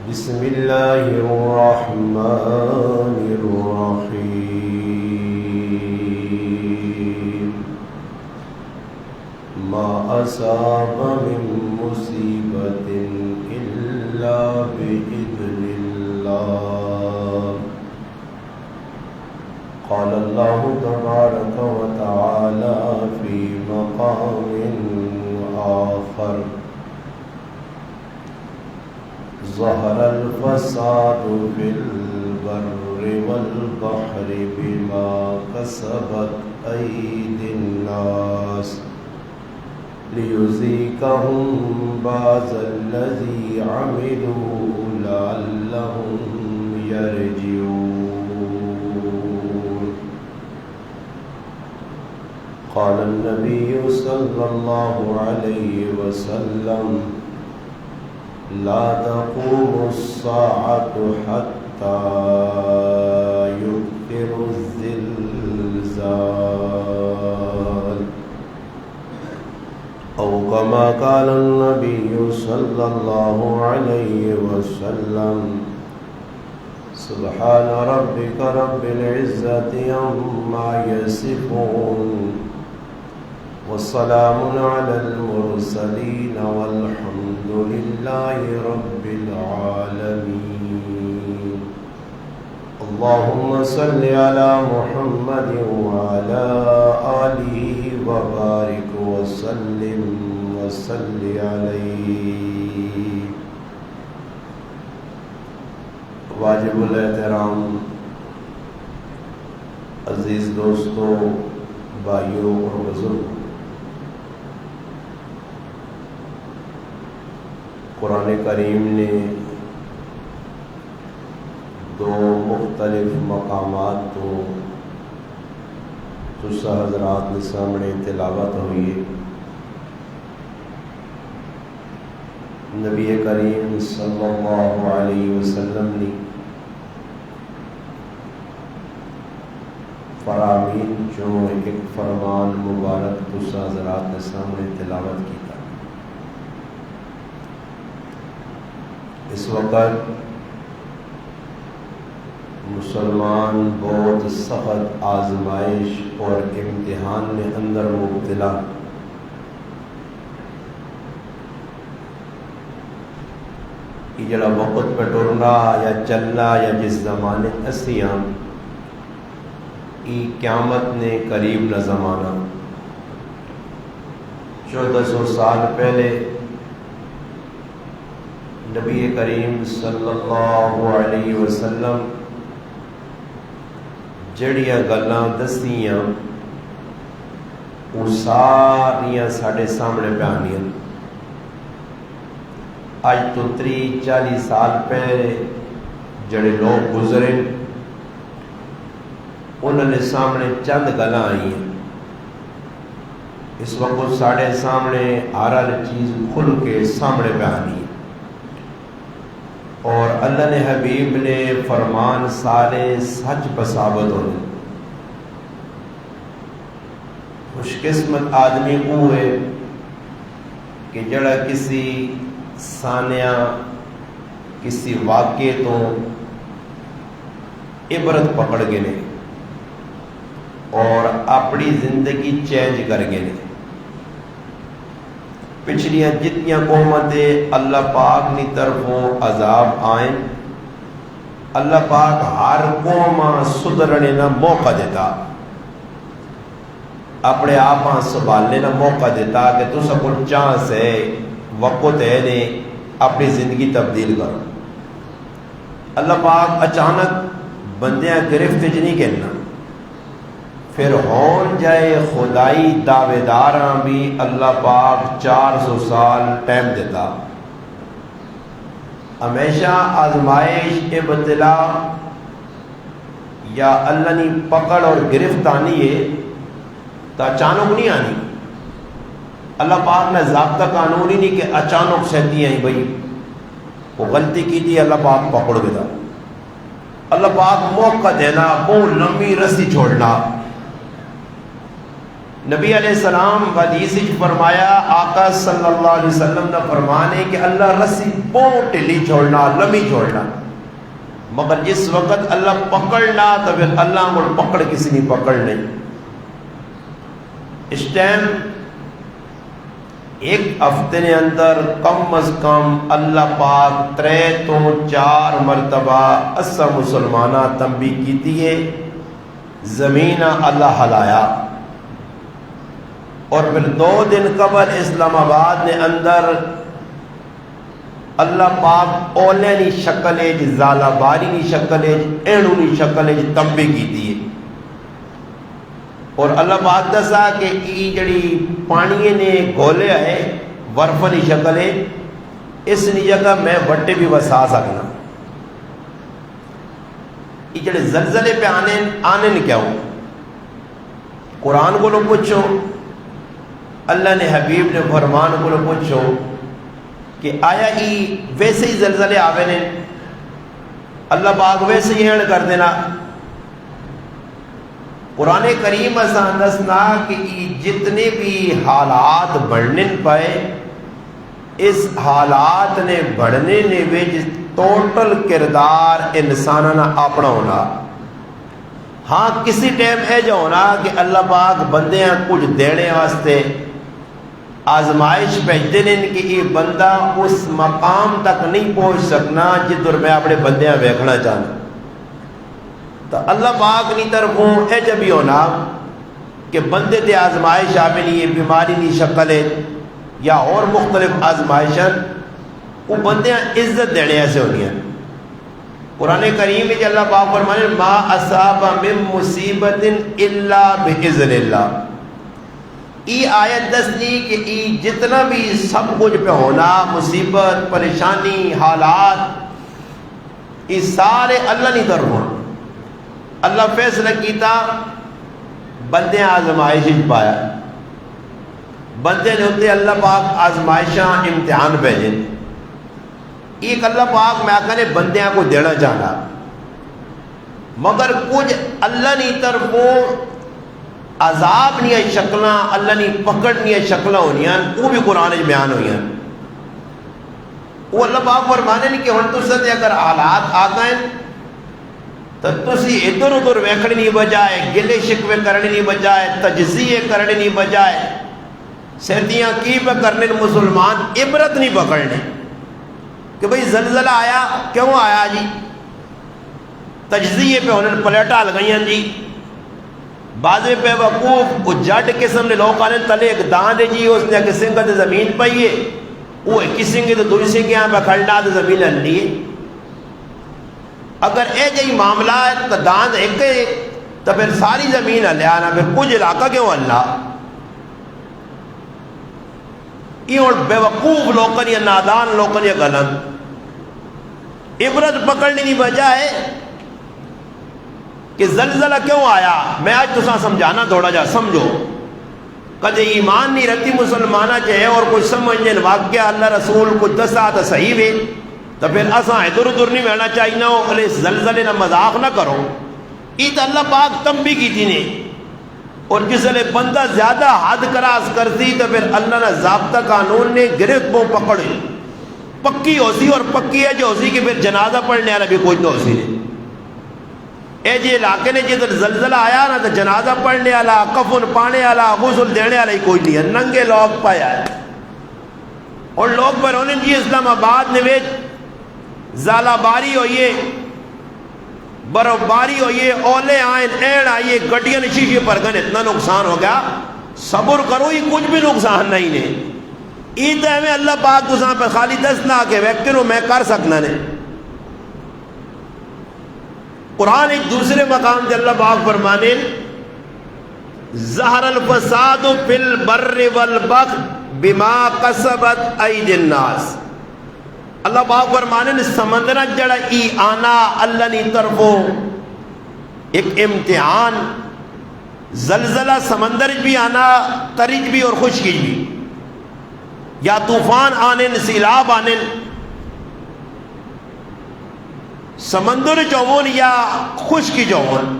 بسم الله الرحمن الرحيم ما أصاب من مصيبة إلا بإذن الله قال الله تبارك وتعالى في مقام آخر ظهر الفساد في البر والبحر بما كسبت أيدي الناس ليذيقهم بعض الذي عملوا لعلهم يرجعون قال النبي صلى الله عليه وسلم لا تقوم الساعة حتى يكثر الزلزال أو كما قال النبي صلى الله عليه وسلم سبحان ربك رب العزة عما يصفون والسلام على المرسلين والحمد لله رب العالمين اللهم صل على محمد وعلى آله وبارك وسلم وصل عليه واجب الاحترام عزیز دوستوں بھائیوں اور بزرگوں، قرآن کریم نے دو مختلف مقامات تو تسا حضرات کے سامنے تلاوت ہوئی ہے۔ نبی کریم صلی اللہ علیہ وسلم نے فرامین جو ایک فرمان مبارک تسا حضرات کے سامنے تلاوت کی۔ اس وقت مسلمان بہت سخت آزمائش اور امتحان میں اندر مبتلا۔ یہ جڑا وقت پہ ٹرنا یا چلنا یا جس زمانے اسیاں ای قیامت نے قریب نہ زمانہ 1400 سال پہلے نبی کریم صلی اللہ علیہ وسلم جڑیاں گلاں دسیاں وہ ساریاں ساڑھے سامنے پہ آنیاں۔ آج تو 30-40 سال پہلے جڑے لوگ گزرے انہوں نے سامنے چند گلاں آئی ہیں۔ اس وقت ساڑھے سامنے ہر چیز کھل کے سامنے پہ آنی ہے، اور اللہ نے حبیب نے فرمان سارے سچ بثابت ہونے۔ خوش قسمت آدمی وہ ہے کہ جڑا کسی سانیہ کسی واقعے تو عبرت پکڑ گئے نے اور اپنی زندگی چینج کر گئے نے۔ پچھلیاں جتنیاں قومتیں اللہ پاک کی طرفوں عذاب آئیں، اللہ پاک ہر قوم سدھرنے کا موقع دیتا، اپنے آپ سنبھالنے کا موقع دیتا کہ تسا کو چانس ہے، وقت ہے نے اپنی زندگی تبدیل کرو۔ اللہ پاک اچانک بندیاں گرفت نہیں کرنا، پھر ہون جائے خدائی دعوے داراں بھی اللہ پاک 400 سال ٹائم دیتا۔ ہمیشہ آزمائش ابتلا یا اللہ نے پکڑ اور گرفت آنی ہے تو اچانک نہیں آنی۔ اللہ پاک نے ضابطہ قانون ہی نہیں کہ اچانک سہتی ہیں بھائی وہ غلطی کی تھی اللہ پاک پکڑ گیا۔ اللہ پاک موقع دینا، بہت لمبی رسی چھوڑنا، نبی علیہ السلام حدیث فرمایا، آقا صلی اللہ علیہ وسلم نے فرمانے کہ اللہ رسی بہت ٹھلی چھوڑنا، لمبی چھوڑنا، مگر جس وقت اللہ پکڑنا تو پھر اللہ کو پکڑ کسی نہیں پکڑ نہیں۔ اس ٹائم ایک ہفتے نے اندر کم از کم اللہ پاک 3 تو 4 مرتبہ اسا مسلمانہ تنبیہ کی ہے، زمین اللہ ہلایا، اور پھر 2 دن قبل اسلام آباد نے اندر اللہ پاک اولے نی شکل ہے، زالہ باری نی شکل ہے، اینو نی شکل ہے تنبیہ کی ہے، اور اللہ پاک دسا کہ ای جڑی پانی نے گھولے ہے برفنی شکل ہے، اس نی جگہ میں وٹے بھی وسا سکنا۔ ای جڑے زلزلے پہ آنے نے کیا ہو؟ قرآن کو لو پوچھو، اللہ نے حبیب نے فرمان کو لو پوچھو کہ آیا ای ویسے ہی زلزلے آوے نے؟ اللہ پاک ویسے ہی ہینڈ کر دینا؟ قرآن کریم اساں دسنا کہ جتنے بھی حالات بڑھنے پائے، اس حالات نے بڑھنے نے وچ ٹوٹل کردار انساناں اپنا ہونا۔ ہاں کسی ٹائم اے جو ہونا کہ اللہ پاک بندیاں کچھ دینے واسطے آزمائش بھیجتے ہیں کہ یہ بندہ اس مقام تک نہیں پہنچ سکنا جدھر میں اپنے بندیاں ویکھنا چاہنا، تو اللہ پاک نی طرفوں اے جب بھی ہونا کہ بندے تے آزمائش آمنی ہے، بیماری نی شکل ہے یا اور مختلف آزمائشن، وہ بندیاں عزت دینے ایسے ہونی ہیں۔ قرآن کریم میں اللہ پاک فرمانے ما اصاب من مصیبت الا باذن اللہ، ای آیت دسنی کہ ای جتنا بھی سب کچھ پہ ہونا، مصیبت، پریشانی، حالات، ای سارے اللہ نہیں طرف ہونا۔ اللہ فیصلہ کیتا بندے آزمائش پایا، بندے نے ہوتے اللہ پاک آزمائشاں امتحان بھیجے، ایک اللہ پاک میں آقا نے بندیاں کو دینا چاہنا، مگر کچھ اللہ نی طرفوں عذاب نہیں ہے شکلاں، اللہ نی پکڑ نہیں ہے شکلاں ہونیاں، وہ بھی قرآن بیان ہوئیاں۔ وہ اللہ پاک فرمانے نہیں کہ ہن تساں تے اگر حالات آ گئے تو تسی ادھر ادھر ویکھنے نہیں بجائے، گلے شکوے کرنے نہیں بجائے، تجزیے کرنے نہیں بجائے، سردیاں کی پہ کرنے مسلمان عبرت نہیں پکڑنے کہ بھئی زلزلہ آیا کیوں آیا جی، تجزیے پہ انہیں پلیٹا لگائیاں جی، بعضے پہ وقوف وہ جڈ قسم نے لوگ آنے تلے ایک دان دے جی، اس نے کہ سنگت زمین پائیے، وہ ایک سنگی تو دوری سنگی یہاں پہ کھڑنا تو زمین لیے، اگر اے جی معاملہ ہے تو دان ایک تو پھر ساری زمین لے آنا، پھر کچھ علاقہ کیوں اللہ؟ یہ اور بے وقوف لوکن یا نادان لوکن یا غلط عبرت پکڑنے کی بجائے کہ زلزلہ کیوں آیا، میں آج تساں سمجھانا تھوڑا جا سمجھو، کدے ایمان نہیں رکھتی مسلمانہ چاہے اور کچھ سمجھنے واقعہ اللہ رسول کچھ دسا تو صحیح ہے، تو پھر اساں ادھر ادھر نہیں بہنا چاہیے نہ ہو، اس زلزلے نہ مذاق نہ کرو، یہ تو اللہ پاک تنبیہ کی تھی نے، اور جس لئے بندہ زیادہ حد کراس کرتی تو پھر اللہ نے ضابطہ قانون نے گرفت بوں پکڑے، پکی ہو سی اور پکی ہے جو ہو سی کہ پھر جنازہ پڑھنے والا بھی کوئی نہ ہو سی نے، اے جی علاقے نے جدھر زلزلہ آیا نا تو جنازہ پڑھنے والا، کفن پانے والا، غسل دینے والا ہی کوئی نہیں ہے، ننگے لوگ پایا ہے، اور لوگ پر انہیں جی اسلام آباد نے ویچ زالہ باری ہوئیے، برف باری ہوئیے، اولے آئیں، اینڈ آئیے، گٹیاں شیشے پر گئے، اتنا نقصان ہو گیا، صبر کرو، یہ کچھ بھی نقصان نہیں نے، یہ تو ہمیں اللہ پاک تو پہ خالی دسنا کہ ویکتنوں میں کر سکنا نے۔ قرآن ایک دوسرے مقام سے اللہ پاک فرمانے ظہر الفساد فی البر والبحر بما کسبت ایدی الناس، اللہ پاک فرمانے سمندرہ جڑا ای آنا اللہ نی طرفوں ایک امتحان، زلزلہ سمندر بھی آنا، ترج بھی اور خشکی بھی، یا طوفان آنے، سیلاب آنے، سمندر جوون یا خشکی جوون،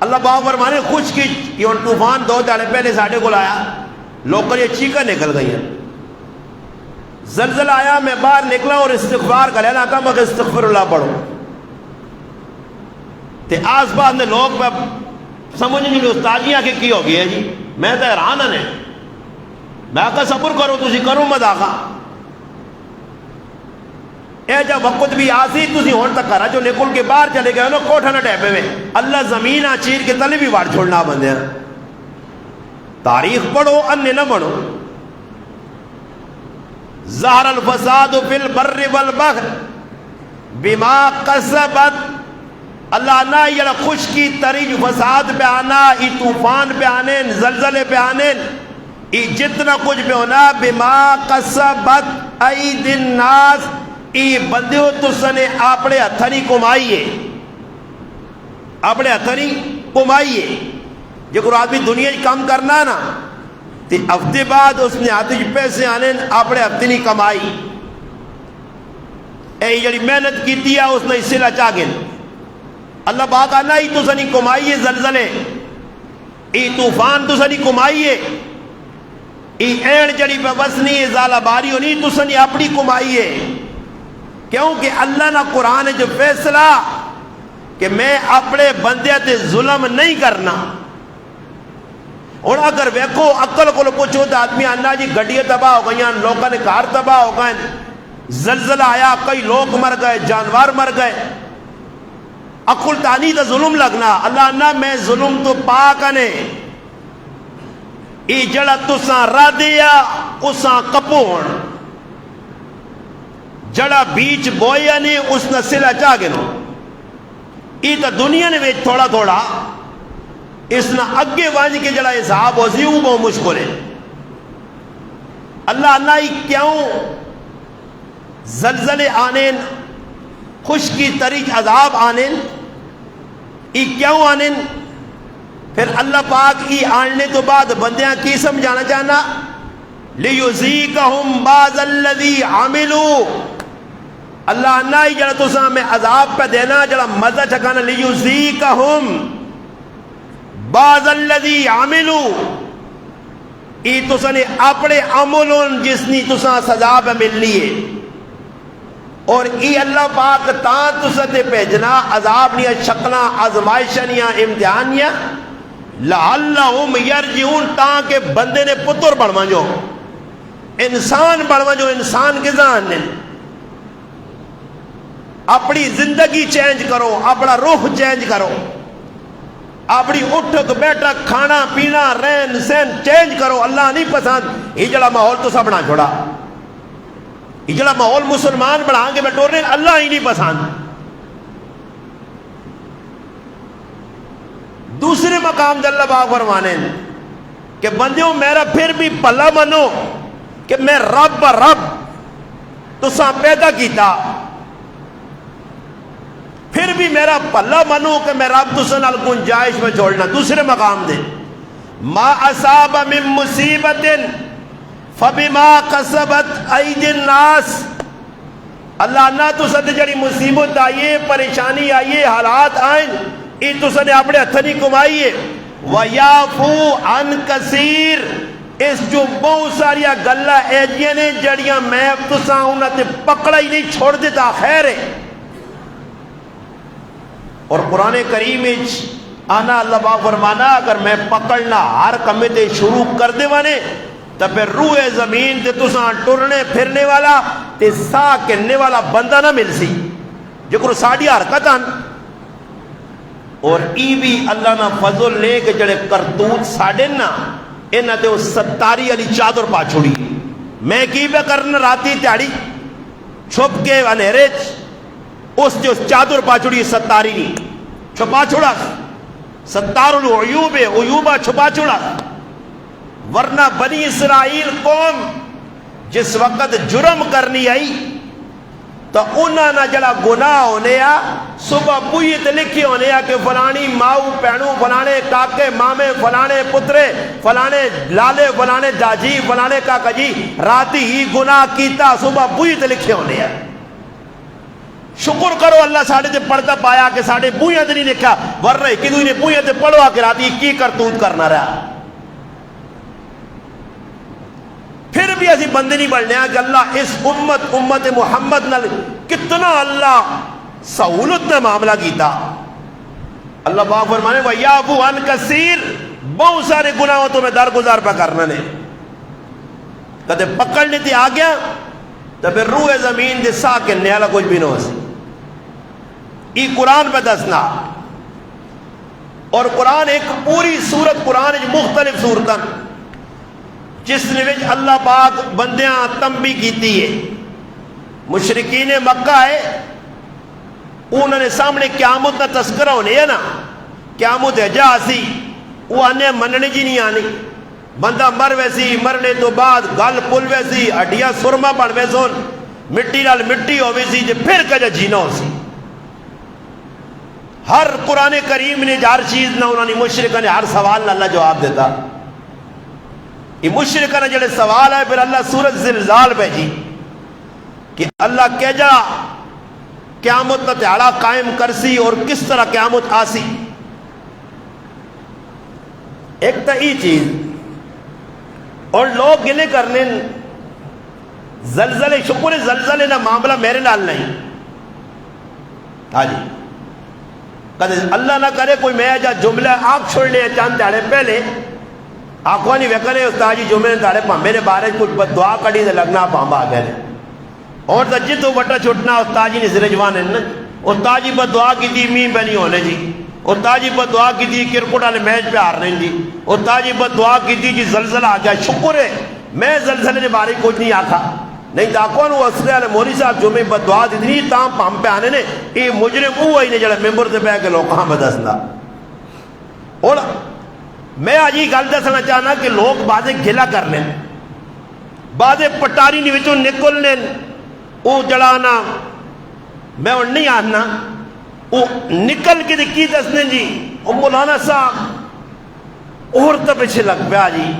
اللہ پاک فرمانے خوش کی یہ طوفان 2 دہاڑے پہلے ساڈے کو آیا، لوگوں یہ چیخیں نکل گئی ہیں، زلزلہ آیا، میں باہر نکلا اور استغفار کا لینا کہا مگر استغفر اللہ پڑھو، تے آس پاس نے لوگ پہ سمجھ نہیں استادیاں کی ہو گئی ہے جی، میں تو حیران نے، میں کہا صبر کرو تسی کرو مت آقا، اے جب وقت بھی آسی تسی ہون تک کرا جو نکل کے باہر چلے گئے نا کوٹھا نہ ڈیپے میں اللہ زمین چیر کے تلے بھی وار چھوڑنا بندے ہیں، تاریخ پڑھو ان نہ بڑھو، ظہر الفساد فی البر والبحر بما کسبت، اللہ نہ یہ خشکی تریج فساد پہ آنا، ای طوفان پہ آنے، زلزلے پہ آنے، ای جتنا کچھ پہ ہونا بما کسبت اید الناس، ای بندیو تسنے اپنے ہتھنی کمائیے، اپنے ہتھنی کمائیے، جو کوئی آدمی دنیا کام کرنا نا تے ہفتے بعد اس نے ہاتھ پیسے آنے اپنے ہفتے نہیں کمائی، اے جڑی محنت کی دیا اس نے اسے لچا گن، اللہ پاک آنا ہی تو سنی کمائیے، زلزلے ای طوفان تو سنی کمائیے، ای اینڈ جڑی پہ وسنی ازالہ باری ہونی تو سنی اپنی کمائیے، کیونکہ اللہ نہ قرآن جو فیصلہ کہ میں اپنے بندے تے ظلم نہیں کرنا، اور اگر ویکھو عقل کو پوچھو تو آدمی آنا جی گڈیاں تباہ ہو گئی، لوگوں نے گھر تباہ ہو گئے، زلزلہ آیا کئی لوگ مر گئے، جانور مر گئے، عقل تانی تو ظلم لگنا، اللہ نہ میں ظلم تو پاک نے، ای جڑا تساں را دیا اساں کپون، جڑا بیچ بویا نے اس نے سلا چاہ گنو، ای تا دنیا نے ویچ تھوڑا تھوڑا اس نے اگے وانج کے جڑا حساب ہو سی وہ بہت مشکل ہے، اللہ نہ کیوں زلزلے آنین، خشکی تریج عذاب آنین، ای کیوں آنین، پھر اللہ پاک ای آننے تو بعد بندیاں کی سمجھانا چاہنا لیذیقہم بعض الذی عملوا، اللہ نہ ہی جڑا تساں میں عذاب پہ دینا جڑا مزہ چکانا لیذیقہم بعض الذی عملوا، ای تساں نے اپنے عملون جس نی تساں سزا پہ ملنی ہے، اور ای اللہ پاک تاں تساں تے بھیجنا عذاب نیا شکلاں آزمائشنیاں امتحانیاں لعلہم یرجعون، تاں کہ بندے نے پتر بڑھواں جو انسان بڑھواں جو انسان کے ذہن نے اپنی زندگی چینج کرو، اپنا روح چینج کرو، اپنی اٹھک بیٹھک کھانا پینا رہن سہن چینج کرو، اللہ نہیں پسند یہ جڑا ماحول تو سب بنا چھوڑا، یہ جڑا ماحول مسلمان بڑھا کے میں ٹورنے اللہ ہی نہیں پسند۔ دوسرے مقام اللہ پاک فرمانے کہ بندیوں میرا پھر بھی بھلا منو کہ میں رب تساں پیدا کیتا، پھر بھی میرا بھلا منو کہ میں رب تساں نال گنجائش میں چھوڑنا۔ دوسرے مقام دے ما اصاب من مصیبت فبما کسبت اید الناس، اللہ نہ تساں تے جڑی مصیبت آئیے، پریشانی آئیے، حالات آئیں، ای تساں نے اپنے ہتھ نہیں کمائیے، وَيَعْفُو عَنْ كَثِيرٍ، اس جو بہت ساری گلہ ایجیاں نے جڑیاں میں تساں انہاں تے پکڑا ہی نہیں چھوڑ دیتا، خیر ہے۔ اور قرآن کریم آنا اللہ پاک فرمانا اگر میں پکڑنا ہر کمے تے شروع کر دے وانے تو پھر روح زمین تے تساں ٹرنے پھرنے والا تے سا کہنے والا بندہ نہ مل سی جو کرو ساڑی حرکت آن۔ اور ای بھی اللہ نہ فضل لے کے جڑے کرتوت ساڑے نا انہاں تے اس ستاری علی چادر پا چھوڑی، میں کی پہ کرنا راتی تیاڑی چھپ کے انہرے اس جو چادر پا چھوڑی ستاری نہیں چھپا چھوڑا، ستار العیوب عیوبہ چھپا چھوڑا، ورنہ بنی اسرائیل قوم جس وقت جرم کرنی آئی تو انہاں نہ جڑا گناہ ہونے آ صبح بوئیت لکھی ہونے آ کہ فلانی ماؤ پینو فلانے کاکے مامے فلانے پترے فلانے لالے فلانے جاجی فلانے کاکا جی راتی ہی گناہ کیتا، صبح بوئیت لکھی ہونے آ، شکر کرو اللہ ساڑھے تے پڑھتا پایا کہ ساڑھے بویاں تے نہیں دیکھا ورنہ کہ دوئی نے بویاں تے پڑھوا کے راتی کی کرتوت کرنا رہا. پھر بھی ایسی بندے نہیں بڑھنے ہیں کہ اللہ اس امت محمد نال کتنا اللہ سہولت نے معاملہ کیتا. اللہ پاک فرمانے وَيَعْفُو عَنْ كَثِيرٍ بہت سارے گناہوں تو میں درگزار پہ کرنا نے کدے پکڑنے تے آ گیا تو پھر روح زمین دے سا کے نیالا کچھ بھی نہ ہو سی. ای قرآن پہ دسنا اور قرآن ایک پوری سورت قرآن مختلف صورتاں جس نے وچ اللہ پاک بندیاں تنبیہ کیتی ہے. مشرکین مکہ ہے انہوں نے سامنے قیامت کا تذکرہ ہونے ہے نا قیامت ہے جا سی وہ آنے مننے جی نہیں آنی بندہ مر ویسی مرنے تو بعد گل پل ویسی ہڈیاں سرما بن ویسون مٹی نال مٹی ہو ویسی جے پھر کجا جینا ہو سی. ہر قرآن کریم نے ہر چیز نہ انہوں نے مشرکہ نے ہر سوال نہ اللہ جواب دیتا. یہ مشرکہ نے جڑے سوال ہے پھر اللہ سورۃ زلزال بھیجی کہ اللہ کہہ جا قیامت کا تہاڑا قائم کرسی اور کس طرح قیامت آسی. ایک تو یہ چیز اور لوگ گلے کرنے زلزلے شکر زلزلے نہ معاملہ میرے نال نہیں. ہاں جی کدے اللہ نہ کرے کوئی میں جا جملہ آنکھ چھوڑنے چاند تہاڑے پہلے آنکھوں نہیں ویکنے استاد جی جملے تہاڑے پامے نے بارے کچھ دعا کڑی دے لگنا پامبا آ گئے اور تو جدو وٹا چھٹنا استاد جی نے سر جوانے نا استاد جی پر دعا کی تھی مین پہ نہیں ہونے جی استاد جی پر دعا کی تھی کرکٹ والے میچ پہ ہارنے جی استاد جی پر دعا کی تھی جی زلزلہ آ گیا. شکر ہے میں زلزلے نے بارے کچھ نہیں آکھا نہیں تاکہ وہ اسرے والے موری صاحب جمعے پر دعا اتنی تام پام پہ آنے نے یہ مجرم وہ ہی نے جڑا ممبر سے پہ کے لوگ کہاں بدسنا. اور میں آج یہ گل دسنا چاہنا کہ لوگ بازے گھلا کر لیں بازے پٹاری نہیں وچوں نکل لیں وہ جڑانا میں اور نہیں آنا وہ نکل کے کی دسنے جی وہ مولانا صاحب عورتوں پیچھے لگ پیا جی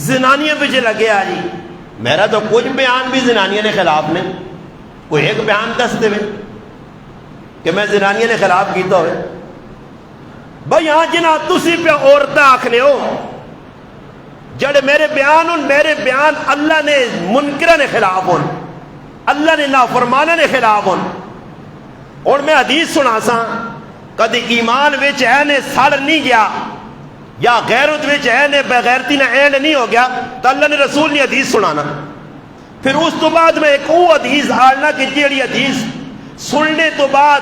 زنانیاں پیچھے لگے آ جی. میرا تو کچھ بیان بھی زنانیاں نے خلاف نے کوئی ایک بیان دس دے کہ میں زنانیاں نے خلاف کیتا ہوئے بھائی ہاں جنا تسی پہ عورتیں آکھنے ہو جڑے میرے بیان اللہ نے منکرہ نے خلاف ہون اللہ نے نافرمانہ نے خلاف ہون. اور میں حدیث سنا سا کدی ایمان وچ ہے نے سڑ نہیں گیا یا غیرت وچ ہے نے بغیرتی نہ اینڈ نہیں ہو گیا تو اللہ نے رسول نے حدیث سنانا. پھر اس تو بعد میں ایک وہ حدیث آلنا کہ جیڑی حدیث سننے تو بعد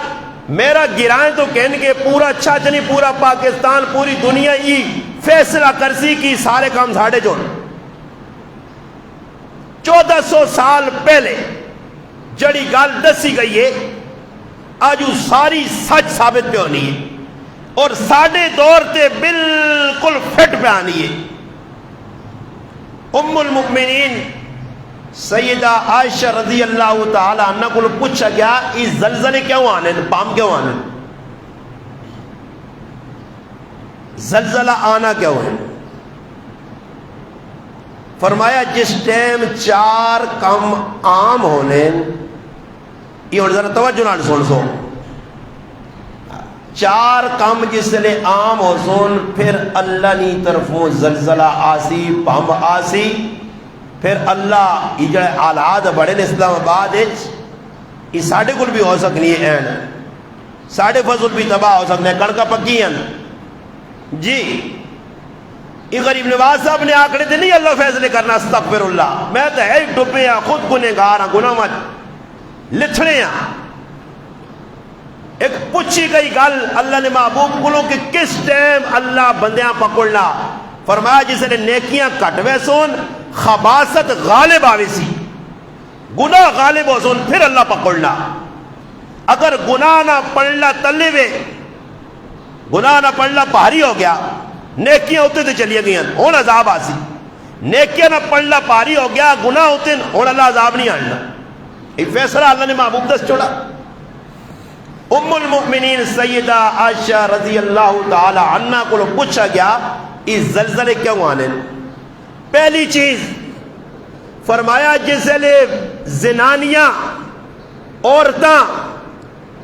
میرا گرائیں تو کہنے کے پورا اچھا چنی پورا پاکستان پوری دنیا ہی فیصلہ کرسی کی سارے کام ساڑھے جو 1400 سال پہلے جڑی گال دسی گئی ہے آج وہ ساری سچ ثابت پہ ہونی ہے اور ساڑھے دور تے بالکل فٹ پہ آنی ہے. ام المؤمنین سیدہ عائشہ رضی اللہ تعالی عنہ کو پوچھا گیا اس زلزلے کیوں آنے پام کیوں آنے زلزلہ آنا کیوں ہے. فرمایا جس ٹائم 4 کم عام ہونے یہ اور ذرا توجہ نال سن سو 4 کم جس لئے عام ہو سن پھر اللہ نی طرفوں زلزلہ آسی پم آسی پھر اللہ یہ جڑے آلات بڑے نے اسلام آباد یہ ساڑھے کل بھی ہو سکنی ہے این ساڑھے فضل بھی تباہ ہو سکنے کڑکا پکی ہیں جی. یہ غریب نواز صاحب نے آکڑے تھے نہیں اللہ فیصلے کرنا استغفر اللہ میں تو ہے ڈبے ہیں خود گنہگار ہیں گناہ مت لچھڑے ہیں. ایک پوچھی گئی گل اللہ نے محبوب کلوں کہ کس ٹائم اللہ بندیاں پکڑنا فرمایا جس نے نیکیاں کٹوے سون خباست غالب آوے سی گناہ غالب ہو سون پھر اللہ پکڑنا. اگر گناہ نہ پڑھنا تلے وے گناہ نہ پڑھنا پہاری ہو گیا نیکیاں ہوتے تھے چلیے گئی ہون عذاب آسی نیکیاں نہ پڑھنا پہاری ہو گیا گناہ ہوتے ہون اللہ عذاب نہیں آنا. یہ فیصلہ اللہ نے محبوب دس چھوڑا. ام المؤمنین سیدہ عائشہ رضی اللہ تعالی عنہ کو پوچھا گیا اس زلزلے کیوں آنے. پہلی چیز فرمایا جس لئے زنانیاں عورتاں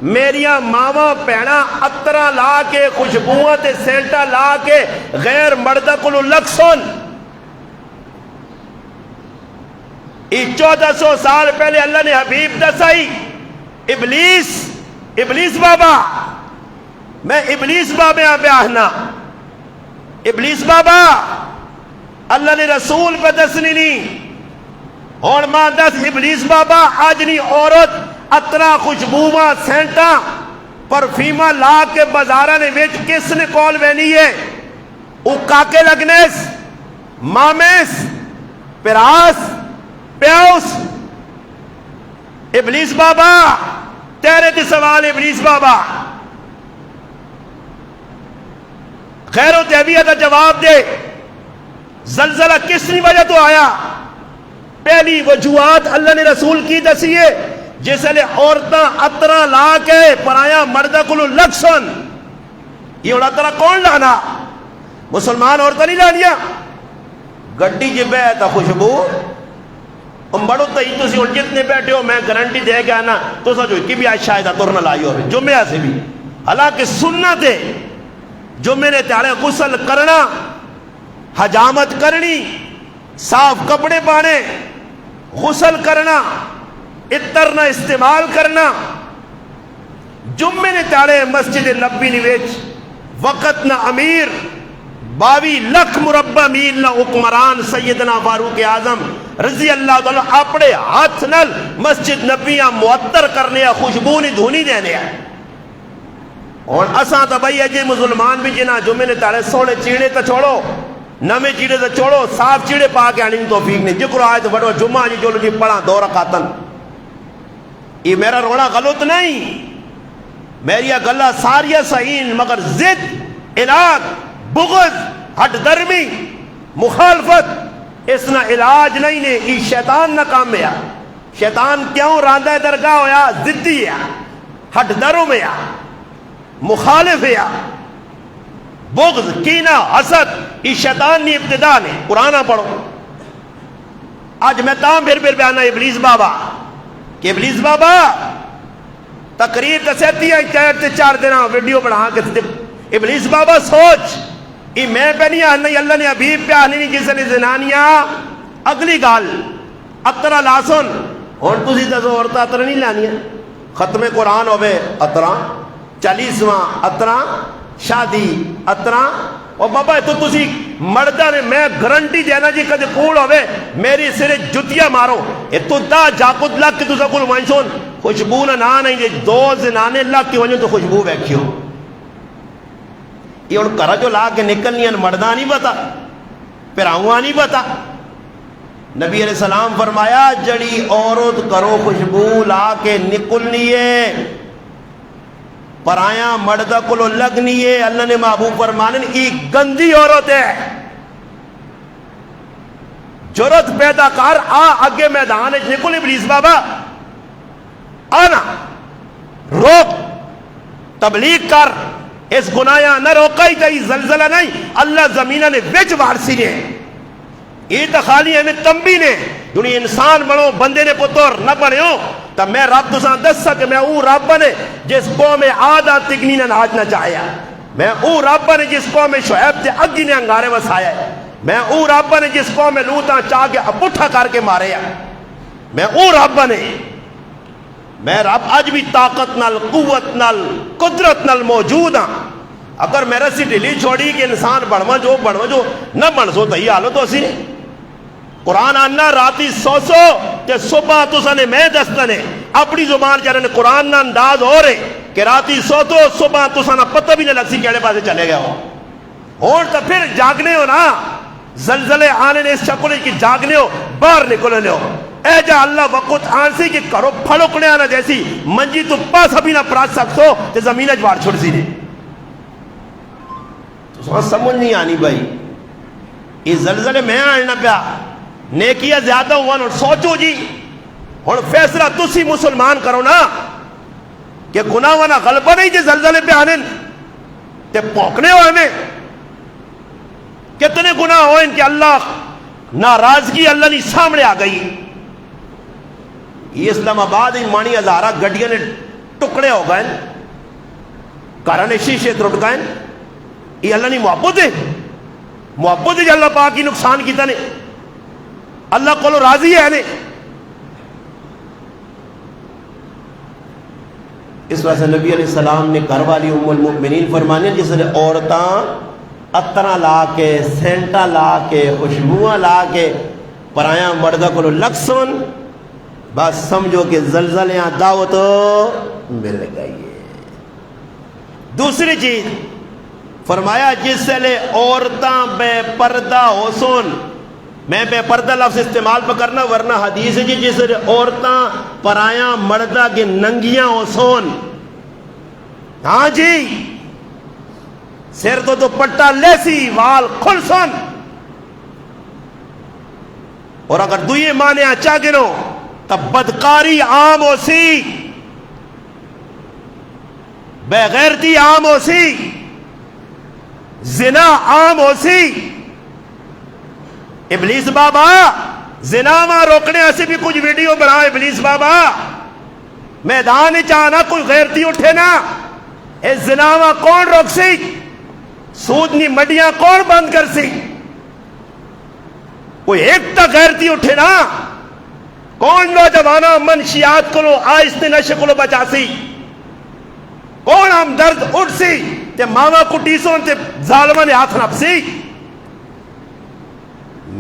میریاں ماواں پیڑاں اترا لا کے خوشبوواں تے سینٹا لا کے غیر مردہ کو لکسن. یہ 1400 سال پہلے اللہ نے حبیب دسائی. ابلیس بابا میں ابلیس بابا پہ آہنا ابلیس بابا اللہ نے رسول پہ دسنی نہیں. اور ماں دس ابلیس بابا آج نہیں عورت اتنا خوشبوواں سینٹا پرفیما لا کے بازارہ نے ویچ کس نے کول بینی ہے او کاکے لگنیس مامیس پراس پیاؤس. ابلیس بابا تیرے تے سوال ابلیس بابا خیر و تحبیہ کا جواب دے. زلزلہ کس نے وجہ تو آیا؟ پہلی وجوہات اللہ نے رسول کی دسی ہے جس لئے عورتاں اترا لا کے پرایا مردہ کلو لکسن. یہ اوڑا اترا کون لانا؟ مسلمان عورتاں نہیں لانیا. گڈی جی بیٹھا خوشبو بڑو تو سی اور جتنے بیٹھے ہو میں گارنٹی دے گا نا تو سو کی بھی آج شاید ترنا لائی ہو جمعہ سے بھی. حالانکہ سنت ہے جمعے نے تیارے غسل کرنا حجامت کرنی صاف کپڑے پانے غسل کرنا عطر نہ استعمال کرنا. جمعے نے تیارے مسجد نبی نویچ وقت نہ امیر 22 لکھ مربع میل نہ حکمران سیدنا فاروق اعظم رضی اللہ تعالیٰ اپنے ہاتھ نل مسجد نبیاں معطر کرنے خوشبو نہیں دھونی دینے ہیں. اور اساں تو بھائی اجے مسلمان بھی جنا جمعے نے تارے سوڑے چیڑے تو چھوڑو نمے چیڑے تو چھوڑو صاف چیڑے پا کے آنے توفیق نہیں. جکر آئے تو بڑھو جمعہ جی جولو جی پڑھا 2 رکعتن. یہ میرا رونا غلط نہیں میری گلہ ساریہ صحیح مگر ضد علاق بغض ہٹ درمی مخالفت اس نہ علاج نہیں نے. یہ شیطان نہ کام میں شیطان کیوں راندہ درگاہ ہویا ضدی ہے ہٹ دروں میں مخالف ہے بغض کینہ حسد. یہ شیطان نے ابتدا نے. قرآن پڑھو آج میں تام پھر بیانا ابلیس بابا کہ ابلیس بابا تقریر کسیتی ہے 4 دن ویڈیو بڑھا کے ابلیس بابا سوچ یہ میں پہ نہیں آنا اللہ نے حبیب پہ آنی نہیں جس نے زنانیاں اگلی گال اترا لاسن اور تسی دسو عورتیں اترا نہیں لانی ہے. ختم قرآن ہوئے اترا 40واں اترا شادی اترا. اور بابا تو تسی مردہ نے میں گارنٹی دینا جی کدے کوڑ ہوئے میری سرے جتیا مارو تو دا جاکت لگ کے تو سکول وانشون خوشبو نہ نہیں جی 2 زنانے لگ کے وانشون تو خوشبو بیکھیو. یہ ان کرا جو لا کے نکلنی ان مردہ نہیں بتا پھر آؤں نہیں بتا. نبی علیہ السلام فرمایا جڑی عورت کرو خوشبو لا کے نکلنی ہے پرایا مردہ کو لگنی ہے اللہ نے محبوب فرمانے یہ گندی عورت ہے. جرت پیدا کر آگے میدان نکل ابلیس بابا آنا روک تبلیغ کر اس گناہ نہ روکا ہی کئی زلزلہ نہیں اللہ زمینہ نے وچ وارسی نے. یہ تو خالی ہمیں تنبی نے دنیا انسان بڑھو بندے نے پتر نہ پڑھے ہو تو میں رب تو سان دس سکے میں او رب بنے جس قوم آدھا تگنی نے ناج نہ چاہیا. میں او رب بنے جس قوم شعیب تے اگی نے انگارے وسایا. میں او رب بنے جس قوم لوتاں چاہ کے اپٹھا کر کے مارے. میں او رب بنے میں رب آج بھی طاقت نال قوت نال قدرت نال موجود ہاں. اگر میرا سی ڈھیلی چھوڑی کہ انسان بڑھوا جو نہ بن سو تو یہ حالو تو اسی نے. قرآن آنا راتی 100 تے صبح تو سنے میں دستنے اپنی زبان چاہنے قرآن نہ انداز ہو رہے کہ راتی 100 تو صبح تو سنا پتہ بھی نہ لگ سی کہڑے پاسے چلے گئے ہو. اور تو پھر جاگنے ہو نا زلزلے آنے نے اس شکل کی جاگنے ہو باہر نکلنے ہو اے جا اللہ وقت آنسی کہ کرو پھڑکنے آنا جیسی منجی تو پاس ابھی نہ پراس سکسو تے زمینہ جوار چھوڑ سی نے. تو سمجھ نہیں آنی بھائی یہ زلزلے میں آنا پیا نیکیاں زیادہ ہوا اور سوچو جی اور فیصلہ تسی مسلمان کرو نا کہ گناہ وانا غلبہ نہیں جی زلزلے پہ آنے تے پوکنے ہو ہمیں کتنے گناہ ہوئے ان کے اللہ ناراضگی اللہ نے سامنے آ گئی. یہ اسلام آباد ان مانی ہزارہ گڈیاں نے ٹکڑے ہو گئے گھر نے شیشے ٹوٹ گئے یہ اللہ نے محبت ہے جو اللہ پاک کی نقصان کیتا نے اللہ کو راضی ہے نے اس وجہ سے نبی علیہ السلام نے گھر والی ام المؤمنین فرمانے جس نے عورتاں عطر لا کے سینٹا لا کے خوشبوواں لا کے پرایا مردہ کو لگ سن بس سمجھو کہ زلزلیاں دعوت مل گئی ہے۔ دوسری چیز فرمایا جس لے عورتاں بے پردہ ہو سن، میں بے پردہ لفظ استعمال پہ کرنا ورنہ حدیث جی جس لے عورتاں پرایا مردہ کے ننگیاں ہو سن، ہاں جی سر تو دوپٹہ لیسی وال کھل سن، اور اگر دوئے مانے اچھا گنو تب بدکاری عام ہو سی، بے غیرتی عام ہو سی، زنا عام ہو سی۔ ابلیس بابا زنا ماں روکنے ایسے بھی کچھ ویڈیو بنا ابلیس بابا میدان چاہنا کوئی غیرتی اٹھے نا اے زنا ماں کون روک سی، سودنی مڈیاں کون بند کر سی، کوئی ایک تا غیرتی اٹھے نا کون نوجوانہ منشیات کو آہستہ نشے کو بچا سی، کون ہم درد اٹھ سی تے ماما کٹیسوں تے ظالمہ نے ہاتھ نپ سی۔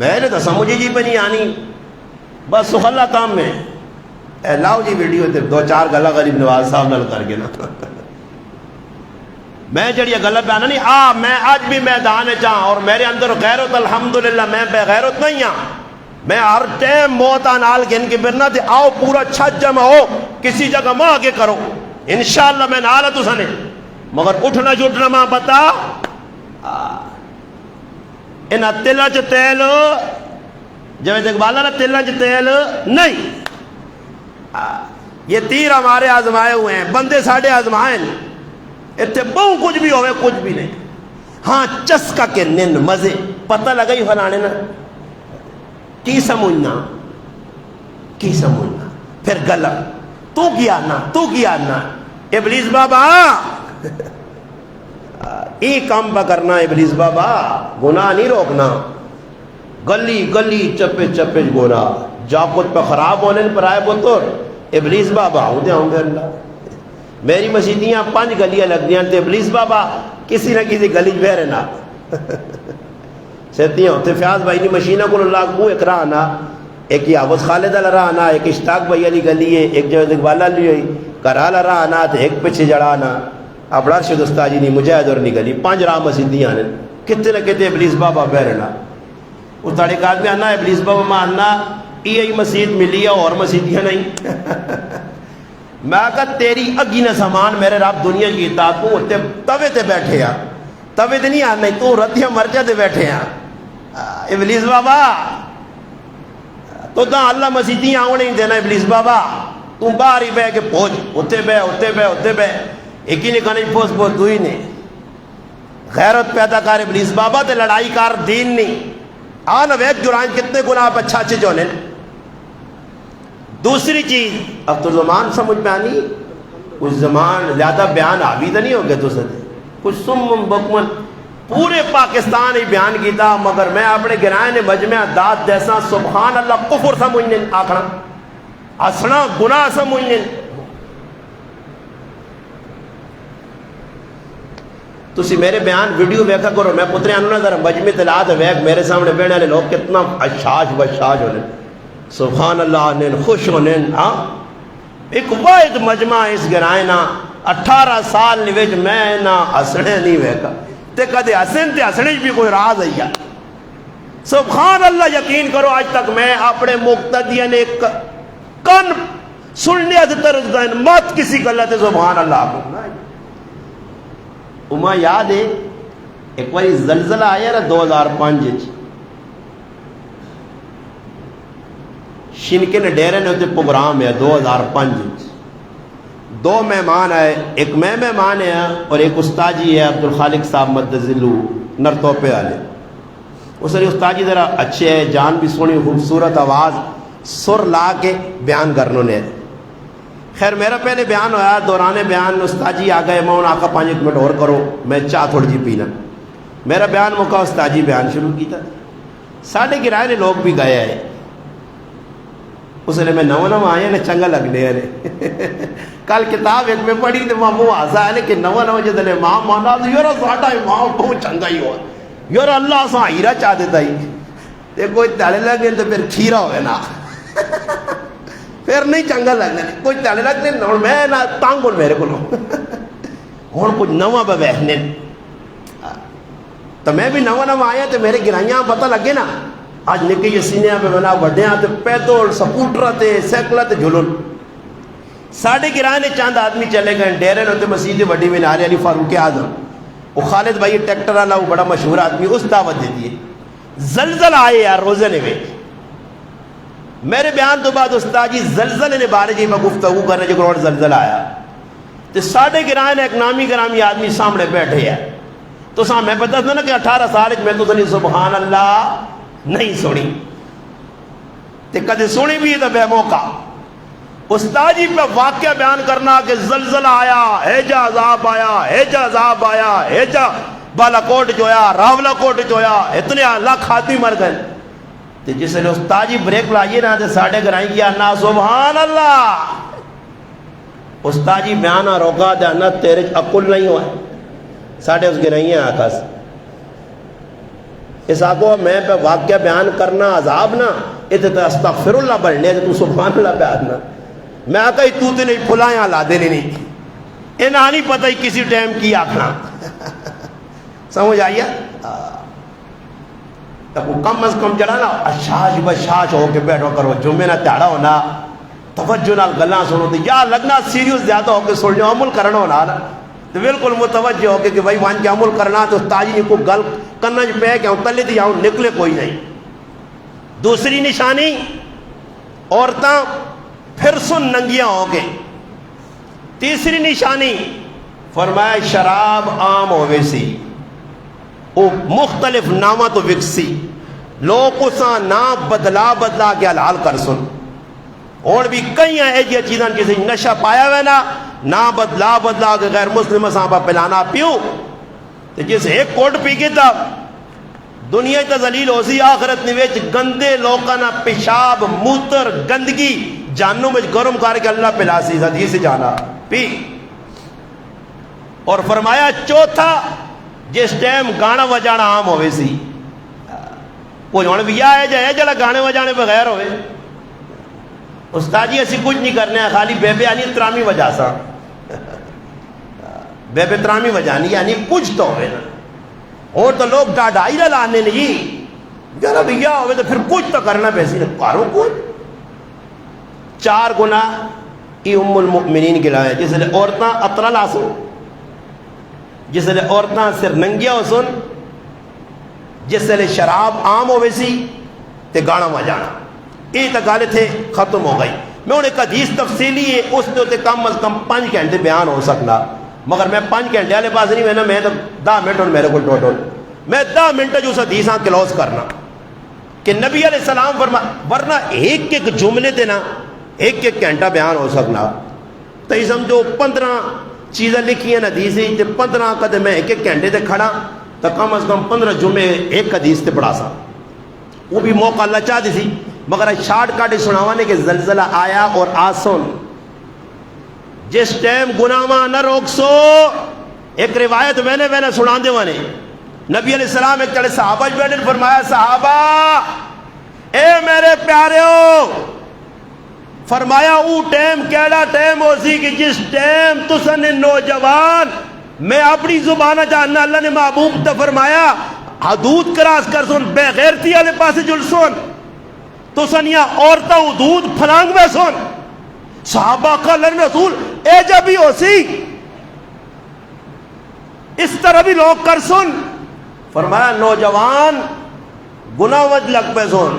میں نے تو سمجھے جی بنی آنی بس سخلا کام میں اے لاؤ جی ویڈیو تے دو چار گلا غریب نواز صاحب نال کر کے نا میں جڑی گلا بیانا نہیں میں آج بھی میدان چاہاں اور میرے اندر غیرت الحمدللہ میں بے غیرت نہیں ہاں، میں ہر ٹائم موت آنال گن کے برنا تے آؤ پورا چھت جمع ہو کسی جگہ ماں آگے کرو انشاءاللہ میں نال تو سنے مگر اٹھنا جھٹنا ماں بتا انہا تیلہ چ تیل جوید اقبالہ نا تیلہ چ تیل نہیں، یہ تیر ہمارے آزمائے ہوئے ہیں بندے ساڑھے آزمائے ہیں اتنے بہو کچھ بھی ہوئے کچھ بھی نہیں، ہاں چسکا کے نن مزے پتہ لگا ہی فلانے نا کی سمجھنا پھر گلا تو کیا نا ابلیس بابا ایک کام پہ کرنا ابلیس بابا گناہ نہیں روکنا، گلی گلی چپے چپے گناہ جاکت پہ خراب ہونے پر آئے بطور ابلیس بابا ہوں گے اللہ میری مسیدیاں 5 گلیاں لگ دیاں تے ابلیس بابا کسی نہ کسی گلی بہ رہنا سہتیاں ہوتے فیاض بھائی نے مشینہ کو اللہ کو ایک راہ آنا ایک یہ آواز خالدہ لرا آنا ایک اشتاق بھائی علی گلی ہے ایک جوید اقبالہ لی ہوئی کرا لرا آنا تو ایک پچھے جڑا آنا ابڑا شد استاجی نہیں مجاہد اور نہیں گلی 5 راہ مسیدیاں آنے کتے نہ کتے ابلیس بابا بہ رہنا اس تاڑے کا آدمی آنا ابلیس بابا ماننا یہ مسجد ملی ہے اور مسیدیاں نہیں میں کہا تیری اگی نہ سامان میرے رب دنیا کی اطاعت کو توے تے بیٹھے ہیں توے تے نہیں آنا تو ردیاں مرجہ تے بیٹھے ہیں ابلیس بابا تو دا اللہ مسیدیاں آؤں نہیں دینا ابلیس بابا تم باہر ہی بے کے پہنچ ہوتے بے ایک ہی نے کہا نہیں پہنچ تو ہی نہیں غیرت پیدا کر ابلیس بابا تے لڑائی کار دین نہیں آنا ویک جرائن کتنے گناہ پہ اچھا جونے۔ دوسری چیز اب تو زمان سمجھ میں آنی کچھ زمان زیادہ بیان عابیدہ نہیں ہو گئے تو سدے کچھ سم بکمن پورے پاکستان ہی بیان کیتا مگر میں اپنے گرائن مجمع داد جیسا سبحان اللہ کفر سمجھنے آکھنا اسنا گناہ سمجھنے تسی میرے بیان ویڈیو ویکھا کرو میں پترے آنو نا ذرا مجمع تلاد ویک میرے سامنے بیٹھنے والے لوگ کتنا اشاش بشاش ہونے سبحان اللہ نین خوش ہونے ایک واحد مجمع اس گرائنا 18 سال نویج میں نہ اسنے نہیں ویکا تے کدے اسن تے اسنے بھی کوئی راز ہے سبحان اللہ یقین کرو آج تک میں اپنے مقتدیاں نے کن سننے از طرز دائن مت کسی غلط ہے سبحان اللہ اما یاد ہے ایک باری زلزلہ آیا نا 2005 شنکن ڈیرے نے ہوتے پروگرام ہے 2005 2 مہمان آئے ایک میں مہمان ہے اور ایک استاجی ہے عبدالخالق صاحب مدذلو نرتوپے والے اس نے استاجی ذرا اچھے ہے جان بھی سونی خوبصورت آواز سر لا کے بیان کرنوں نے خیر میرا پہلے بیان ہوا، دوران بیان استاد جی آ گئے، میں انہوں آقا 5 منٹ اور کرو، میں چاہ تھوڑی جی پینا، میرا بیان مکا، استاد جی بیان شروع کیتا، ساڑھے گرائے نے لوگ بھی گئے ہیں، اس لیے میں نو آئے نے چنگا لگنے ہیں کل کتاب ایک میں پڑھی تو مامو آسا ہے کہ نو جدن امام مانا تو یورا ساڑھا امام بہت چنگا ہی ہوا، یورا اللہ سا ہیرا چاہ دیتا ہی، تے کوئی تڑے لگے تو پھر کھیرا ہوئے نا پھر نہیں چنگا لگنا، کوئی تڑے لگنے میں نا تانگ ہوں میرے کو ہوں کچھ نواں بہنے، تو میں بھی نواں آیا تو میرے گرائیاں پتہ لگے نا، آج نکے یہ سینیاں پہ بنا وڈیاں تے پیدل سکوٹر تے سیکلا تے جھلن، ساڑھے گرائے نے چاند آدمی چلے گئے ڈیرے نے مسجد وڈی میں نارے علی فاروق اعظم، وہ خالد بھائی ٹریکٹر والا وہ بڑا مشہور آدمی، اس دعوت دے دیے، زلزلہ آئے یار روزے نے میں میرے بیان تو بعد استاد جی زلزلے نے بارے جی میں گفتگو کرنے جو کروڑ زلزلہ آیا، تو ساڑھے گرائے نے ایک نامی گرامی آدمی سامنے بیٹھے ہیں، تو سامنے پتہ تھا نا کہ 18 سال میں تو نہیں سبحان اللہ نہیں سنی، تے کدے سنی بھی تو بے موقع استاد جی پہ واقعہ بیان کرنا کہ زلزلہ آیا، ہیجا عذاب آیا، ہیجا عذاب آیا، ہیجا بالا کوٹ جویا، راولہ کوٹ جویا، اتنے لاکھ آدمی مر گئے، تے جس نے استاد جی بریک لائیے نا تے ساڑھے گرائیں گیا نا سبحان اللہ، استاد جی بیان روکا دے نا تیرے عقل نہیں ہوا، ساڑھے اس گرائیں ہیں آقا سے اس آگو میں پہ واقعہ بیان کرنا عذاب نا اتنا استغفر اللہ بڑھنے تو سبحان اللہ بیان نا، میں آقا ہی تو تے نہیں پھلائیں لا دے نہیں، انہاں نہیں پتہ ہی کسی ٹائم کی آکھنا سمجھ آئیے، تو کم از کم جڑا نا اشاش بشاش ہو کے بیٹھو کرو، جمعے نہ تیڑا ہونا توجہ نال گلاں سنو تو یا لگنا سیریس زیادہ ہو کے سن جو عمل کرنا ہونا نا تو بالکل متوجہ ہو کے بھائی وہاں کے عمل کرنا تو تاجی کو گل کرنا جو پہ کہ تلے دی آؤں نکلے کوئی نہیں۔ دوسری نشانی عورتاں پھر سن ننگیاں ہو گئے۔ تیسری نشانی فرمایا شراب عام ہوئے سی، وہ مختلف نامہ تو وکسی، لوگ اساں نام بدلا بدلا کے حلال کر سن، اور بھی کئی ایجی چیزاں جسے نشہ پایا ہوئے نا نہ بدلا بدلا کے غیر مسلم صحابہ پلانا پیوں، تو جس ایک کوٹ پی کے تھا دنیا تا ذلیل ہو سی، آخرت نویچ گندے لوکاں نا پیشاب موتر گندگی جانوں میں گرم کر کے اللہ پلا سی، حدیث سے جانا پی۔ اور فرمایا چوتھا جس ٹائم گانا وجانا عام ہوئے سی، کوئی ہون بھی ہے جڑا گانے وجانے بغیر ہوئے، استاد جی ایسی کچھ نہیں کرنے ہیں، خالی بے بے یعنی ترامی وجہ سا بے بے ترامی وجانی یعنی کچھ تو ہوئے نا، اور تو لوگ ڈاڈائی نہ لانے نہیں جرا بھیا ہوئے تو پھر کچھ تو کرنا پیسی نے کارو کچھ۔ 4 گناہ ای ام المؤمنین کے لائے، جس لئے عورتاں اطرا لا سن، جس لئے عورتاں سر ننگیا ہو سن، جس لئے شراب عام ہوئے سی تے گانا وجانا، یہ تکالے تھے ختم ہو گئی۔ میں انہیں ایک حدیث تفصیلی ہے اس نے ہوتے کم از کم 5 گھنٹے بیان ہو سکنا، مگر میں 5 گھنٹے والے پاس نہیں، میں تو 10 منٹ اور میرے کو ٹوٹل میں 10 منٹ جو اس حدیثاں کلوز کرنا کہ نبی علیہ السلام فرما، ورنہ ایک ایک جملے تے نا ایک ایک گھنٹہ بیان ہو سکنا، تو یہ سمجھو 15 چیزیں لکھی ہیں حدیثیں تے 15 قدم میں ایک ایک گھنٹے تے کھڑا تو کم از کم 15 جمعے ایک حدیث تے پڑھا سا، وہ بھی موقع اللہ چاہ دی سی، مگر شارٹ کٹ سناوانے کہ زلزلہ آیا اور آسن جس ٹائم گناہ نہ روک سو۔ ایک روایت میں نے سنا دے وانے، نبی علیہ السلام ایک چڑے صحابہ بیٹھے فرمایا صحابہ اے میرے پیارے ہو، فرمایا او ٹائم کیڑا ٹائم ہو سی کہ جس ٹائم تسن نوجوان میں اپنی زبانہ جاننا اللہ نے محبوب تا فرمایا حدود کراس کر سن، بے غیرتی والے پاس جل سن، تو سنیا عورتہ حدود پھلانگ میں سن۔ صحابہ کا اللہ رسول اے جب بھی ہو سی اس طرح بھی لوگ کر سن، فرمایا نوجوان گناہ وج لگ پہ سن،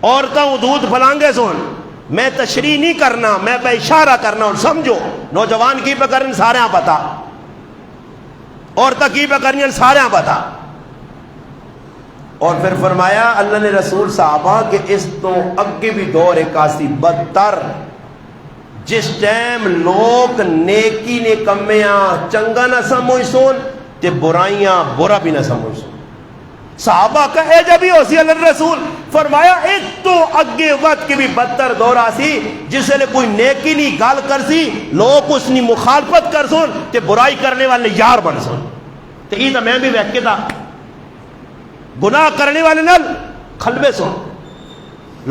عورتہ حدود پھلانگے سن، میں تشریح نہیں کرنا، میں پہ اشارہ کرنا، اور سمجھو نوجوان کی پہ کرن سارے ہاں پتا، عورتہ کی پہ کرن سارے ہاں پتا۔ اور پھر فرمایا اللہ نے رسول صحابہ کہ اس تو اگے بھی دور ایک آسی بدتر جس ٹائم لوگ نیکی نے کمیاں چنگا نہ سمجھ سون تے برائیاں برا بھی نہ سمجھ سون. صحابہ کا اے جبھی ہو سی اللہ رسول فرمایا ایک تو اگے وقت کی بھی بدتر دورہ سی جس لئے کوئی نیکی نہیں گال کر سی لوگ اس نے مخالفت کر سن تے برائی کرنے والے یار بن سن. تے یہ تو میں بھی ویکھ کے تھا گناہ کرنے والے نال کھلبے سن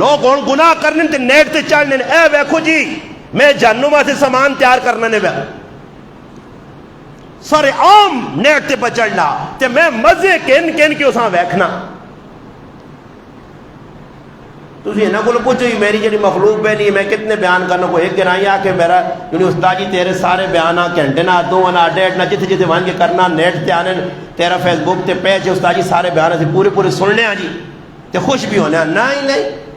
لوگ ہوں گناہ کرنے تے نیٹ تے چڑھنے اے ویکھو جی میں جہنم سے سامان تیار کرنا نے ویکھ سارے عام نیٹ تے بچڑنا تے میں مزے کن کے اساں ویکھنا. تسی انہاں کول پوچھو میری جڑی مخلوق پہ نہیں میں کتنے بیان کرنا کوئی ایک گرائی آ کے میرا یعنی استاد جی تیرے سارے بیان گھنٹے نہ دو نہ ڈیٹ نہ جتھے جتھے وان کے کرنا نیٹ تے آنے تیرا فیس بک تے پیج استاد جی سارے بیان سے پورے سننے ہاں جی تے خوش بھی ہونے نہیں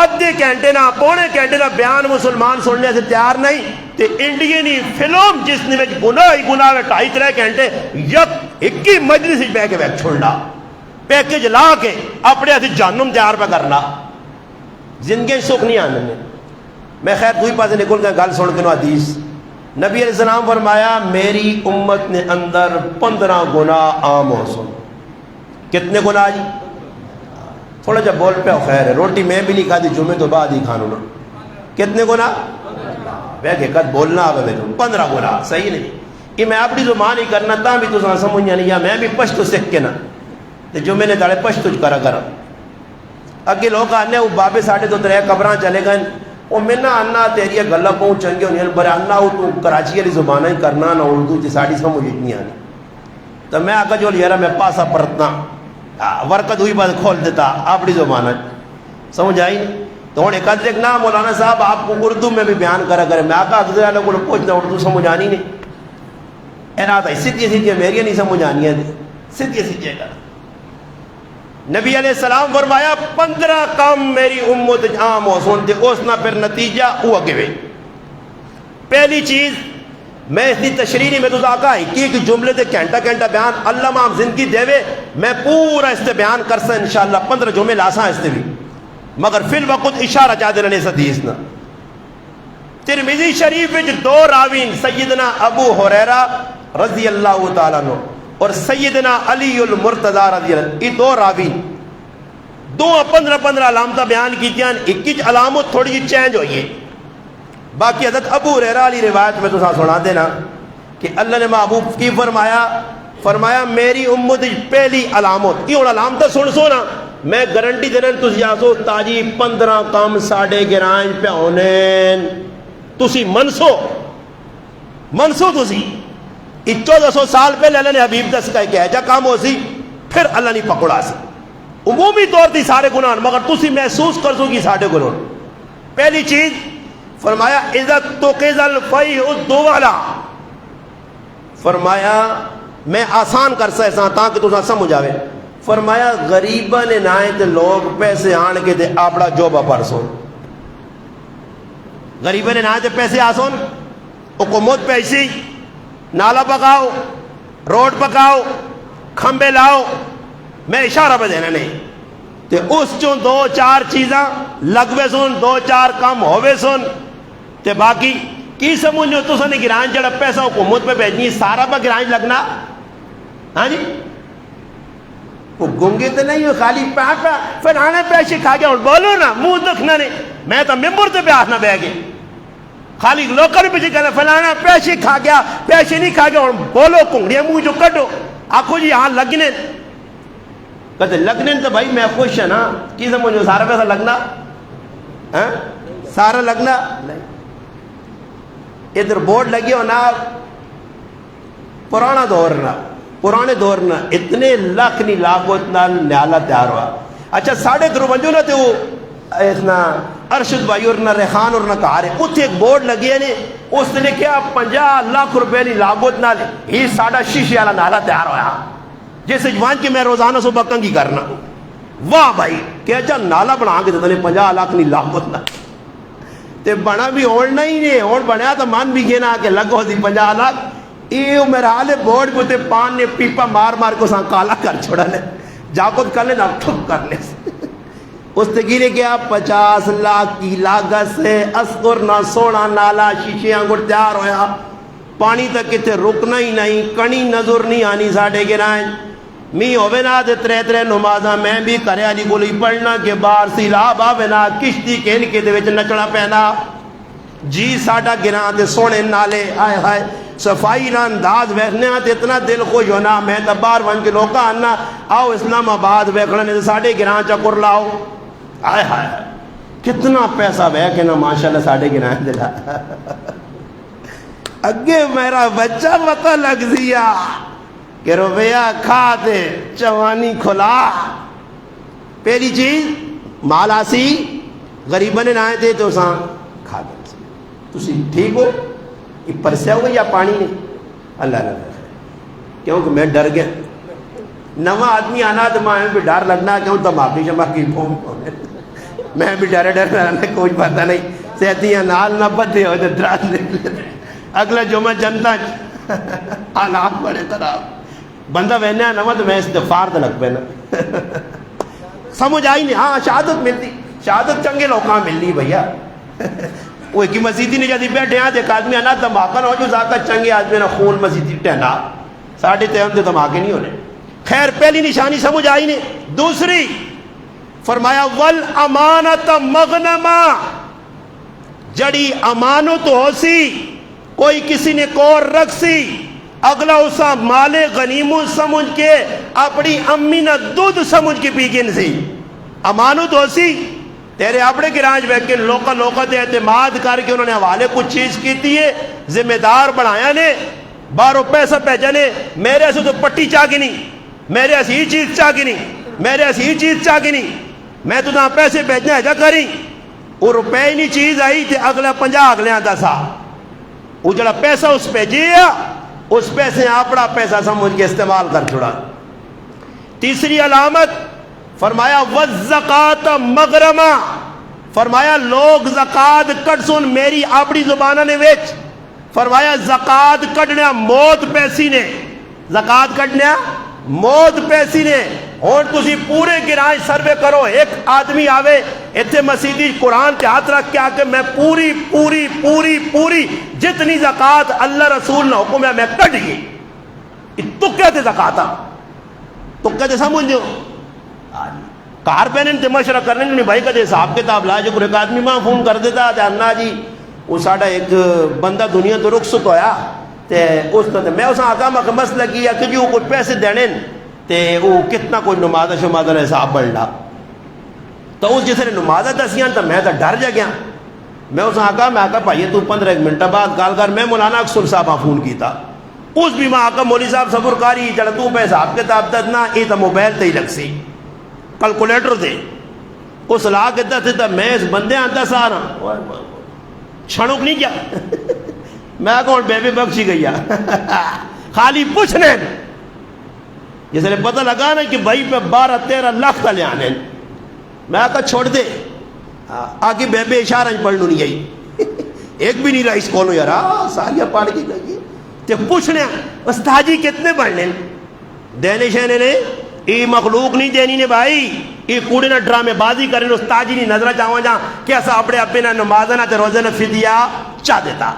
ادھے گھنٹے نہ پونے گھنٹے نہ بیان مسلمان سننے سے تیار نہیں تے انڈینی فلم جس نے گناہ 2.5-3 گھنٹے یک ایک ہی مجلس بہ کے بیٹھ چھوڑنا پیکج لا کے اپنے ہاتھ جہنم تیار پہ کرنا زندگی سکھ نہیں آنے میں خیر دوئی پاس نکل گیا گل سن کے حدیث نبی علیہ السلام فرمایا میری امت نے اندر 15 گناہ عام ہو سن. کتنے گناہ جی تھوڑا جا بول پہ خیر ہے روٹی میں بھی نہیں کھا دی جمعے تو بعد ہی کھانو نا کتنے گناہ حقیقت بولنا آگے میں 15 گناہ صحیح نہیں کہ میں اپنی زبان ہی کرنا تا بھی تو سمجھ نہیں یا میں بھی پشتو سکھ کے نا جو میں نے داڑے پشتو کرا اگے لوگ آنے وہ بابے ساڑھے تو 3 قبراں چلے گئے وہ میں نہ آنا تیری گلہ پہنچ چنگے ہونے برے آنا ہو تو کراچی والی زبان ہی کرنا نہ اردو تی ساڑھی سمجھ اتنی آنی تو میں آگا جو لیرا میں پاسا پرتنا ورقت ہوئی بات کھول دیتا اپنی زبان سمجھ آئی نہیں تو انہیں کہتے ایک نا مولانا صاحب آپ کو اردو میں بھی بیان کرا کرے میں آگا اگزر والے کو پوچھنا اردو سمجھ آنی نہیں اینا آتا ہے سیدھے میری نہیں سمجھ آنی ہے سیدھے کر نبی علیہ السلام فرمایا 15 کام میری امت عام ہو سنتے اس نہ پھر نتیجہ وہ اگے ہوئے. پہلی چیز میں اتنی تشریح نہیں میں تو آقا ہے کہ جملے تے گھنٹہ بیان اللہ مام زندگی دے وے میں پورا اس تے بیان کر سا انشاءاللہ 15 جملے لاسا اس تے بھی مگر فی الوقت اشارہ چاہ دینا اس حدیث نا. ترمذی شریف وچ 2 راوین سیدنا ابو ہریرہ رضی اللہ تعالیٰ عنہ اور سیدنا علی المرتضی رضی اللہ یہ 2 راوین 15 علامتہ بیان کی تھیں ایک علامت تھوڑی جی چینج ہوئی ہے باقی حضرت ابو ہریرہ علی روایت میں تو سنا دینا کہ اللہ نے محبوب کی فرمایا میری امت پہلی علامت یہ علامتہ سن سونا میں گارنٹی دینا تسی جاسو تاجی 15 کام ساڑھے گرائیں پہ ہونے تسی منسو تسی 1400 سال پہلے اللہ نے حبیب دس کا ایک ایجا کام ہو سی پھر اللہ نے پکڑا سی عمومی طور تھی سارے گناہ مگر تسی محسوس کر سو کی سارے گناہ. پہلی چیز فرمایا عزت تو قیزل فیح الدوالا فرمایا میں آسان کر سا ایسا تاکہ تو سمجھ آوے فرمایا غریبہ نے نائے تے لوگ پیسے آن کے تے آپڑا جوبہ پرسون غریبہ نے نائے تے پیسے آسون حکومت پیسی نالا پکاؤ روڈ پکاؤ کھمبے لاؤ میں اشارہ پہ دینا نہیں تے اس چون 2-4 چیزاں لگوے سن 2-4 کم ہوئے سن تے باقی کی سمجھو تو سنے گرائن جڑا پیسہ حکومت پہ بھیجنی سارا پہ گرائن لگنا ہاں جی وہ گنگے تو نہیں ہو خالی پہ فلانے پیسے کھا گیا بولو نا منہ دکھنا نہیں میں تو ممبر تے بیاس نہ بہ گئے خالی لوکر پیچھے کہنا فلانا پیسے کھا گیا پیسے نہیں کھا گیا اور بولو کنگڑیاں منہ جو کٹو آخو جی ہاں لگنے کہتے لگنے تو بھائی میں خوش ہے نا کی سمجھو سارا پیسہ لگنا سارا لگنا ادھر بورڈ لگی ہو نا پرانے دور نا اتنے لاکھ نہیں لاکھت نال نیالہ تیار ہوا اچھا 53.5 نا تے وہ اتنا ارشد بھائی اور نہ ریحان اور نہ کہارے اتھے ایک بورڈ لگی ہے نے اس نے کیا 50 لاکھ روپے نہیں لاگوت نہ لے ہی ساڑھا شیشے والا نالا تیار ہویا جیسے جوان کے میں روزانہ صبح کنگی کرنا واہ بھائی کہ اچھا نالا بنا کے دیتا نے 50 لاکھ نہیں لاگوت نہ تے بنا بھی ہوڑنا ہی نہیں ہوڑ بنایا تو مان بھی گینا کہ لگو دی 50 لاکھ یہ میرا حالے بورڈ کو تے پان نے پیپا مار کو ساں کالا کر چھوڑا لے جاکت کر لے نہ ٹھک کر لے اس تے گرے گیا 50 لاکھ کی لاگت سے اسکر نہ سونا نالا شیشے آنگڑ تیار ہویا، پانی تک کتے رکنا ہی نہیں، کنی نظر نہیں آنی ساڑھے گرائیں می ہوئے نا دے ترے نمازاں میں بھی کرے علی گولی پڑھنا کے بار سیلاب آوے نا کشتی کے ان کے دے وچ نچڑا پہنا جی ساڑھا گران دے سونے نالے آئے ہائے صفائی نہ انداز ویکھنے آتے اتنا دل خوش ہونا میں تبار ون کے لوگا آنا آؤ اسلام آباد ویکھنے ساڑھے گران چکر لاؤ آئے ہائے کتنا پیسہ ویکھے نا ماشاءاللہ ساڑھے گران دلا اگے میرا بچہ پتہ لگ دیا کہ روپیہ کھا دے چوانی کھلا پہلی چیز مالا سی غریبہ نے نائے تھے تو ساں کھا دے تسی ٹھیک ہو یہ پرسیا ہوگا یا پانی نہیں اللہ نہ کیونکہ میں ڈر گیا نواں آدمی آنا تو میں بھی ڈر لگنا کیوں تماکی شماکی میں بھی ڈر رہنا کوئی پتہ نہیں سہتیاں نال نہ بدے ہو تو ڈران دے اگلا جمعہ جنتا حالات بڑے طرح بندہ وہنے نواں تو میں استغفار تو لگ پینا سمجھ آئی نہیں ہاں شہادت ملتی شہادت چنگے لوگاں ملنی بھیا وہ ایک مسیدی نے جدی بیٹھے ہیں ایک آدمی آنا دھماکہ نہ ہو جو زیادہ چنگے آدمی نہ خون مسیدی ٹہنا ساڑھے تیون دے دھماکے نہیں ہونے خیر پہلی نشانی سمجھ آئی نہیں دوسری فرمایا والامانت مغنما جڑی امانت ہو سی کوئی کسی نے کور رکھ سی اگلا اسا مال غنیمت سمجھ کے اپنی امی نہ دودھ سمجھ کے پی گن سی امانت ہو سی تیرے اپنے گراج بیٹھ کے لوکا دے اعتماد کر کے انہوں نے حوالے کچھ چیز کیتی ہے ذمہ دار بنایا نے بارو پیسہ پیجا نے میرے سے تو پٹی چاہ گی نہیں میرے سے ہی چیز چاہ گی نہیں میرے سے ہی چیز چاہ گی نہیں میں تو نہ پیسے بھیجنا ہے جا کری وہ روپے ہی نہیں چیز آئی تھے اگلا 50 اگلے آتا سا وہ جڑا پیسہ اس پہ جیا اس پیسے اپنا پیسہ سمجھ کے استعمال کر چھوڑا تیسری علامت فرمایا والزکات مغرما فرمایا لوگ زکات کٹ سن میری اپنی زبانہ نے ویچ فرمایا زکات کٹنا موت پیسی نے زکات کٹنا موت پیسی نے اور تسی پورے گرائیں سروے کرو ایک آدمی آوے اتنے مسیدی قرآن کے ہاتھ رکھ کے آ کے میں پوری پوری پوری پوری جتنی زکات اللہ رسول نے حکم ہے میں کٹ گئی تو کہتے زکاتا تو کہتے سمجھ جو کار پہنے تے مشورہ کرنے نہیں بھائی کہتے صاحب کتاب لائے جو ایک آدمی ماں فون کر دیتا تے انا جی وہ ساڑھا ایک بندہ دنیا تو رخصت ہویا تے اس تو میں اسا آقا میں مسئلہ کیا کہ جو کچھ پیسے دینے تے وہ کتنا کوئی نمازہ شمازہ نے حساب بڑھنا تو اس جسے نمازہ دسیاں تو میں تو ڈر جا گیا میں اسا آقا میں آقا بھائی تو 15 منٹ بعد گال کر میں مولانا اکثر صاحبہ فون کیتا اس بھی ماں آقا مولی صاحب صبر کاری چڑھ تو پہ حساب کتاب ددنا یہ تو موبائل تے ہی لگ سی کلکولیٹر دے اس لا کے دس تھا میں اس بندے آتا سارا چھڑک نہیں کیا میں کون بیبی بخشی گئی خالی پوچھنے جس نے پتہ لگا نا کہ بھائی پہ 12-13 لاکھ کا لے آنے میں کہا چھوڑ دے آگے بیبی اشارہ پڑھنو نہیں گئی ایک بھی نہیں رہا اس کولو یار ساریاں پڑھ کے گئی تے پوچھنے استاجی کتنے پڑھنے دینے شہنے نے ای مخلوق نہیں دینی نے بھائی ای کوڑے نہ ڈرامے بازی کریں استاجی نہیں نظرہ چاہواں جہاں کیسا اپنے اپنے نہ نمازہ نہ تے روزہ نہ فدیہ چاہ دیتا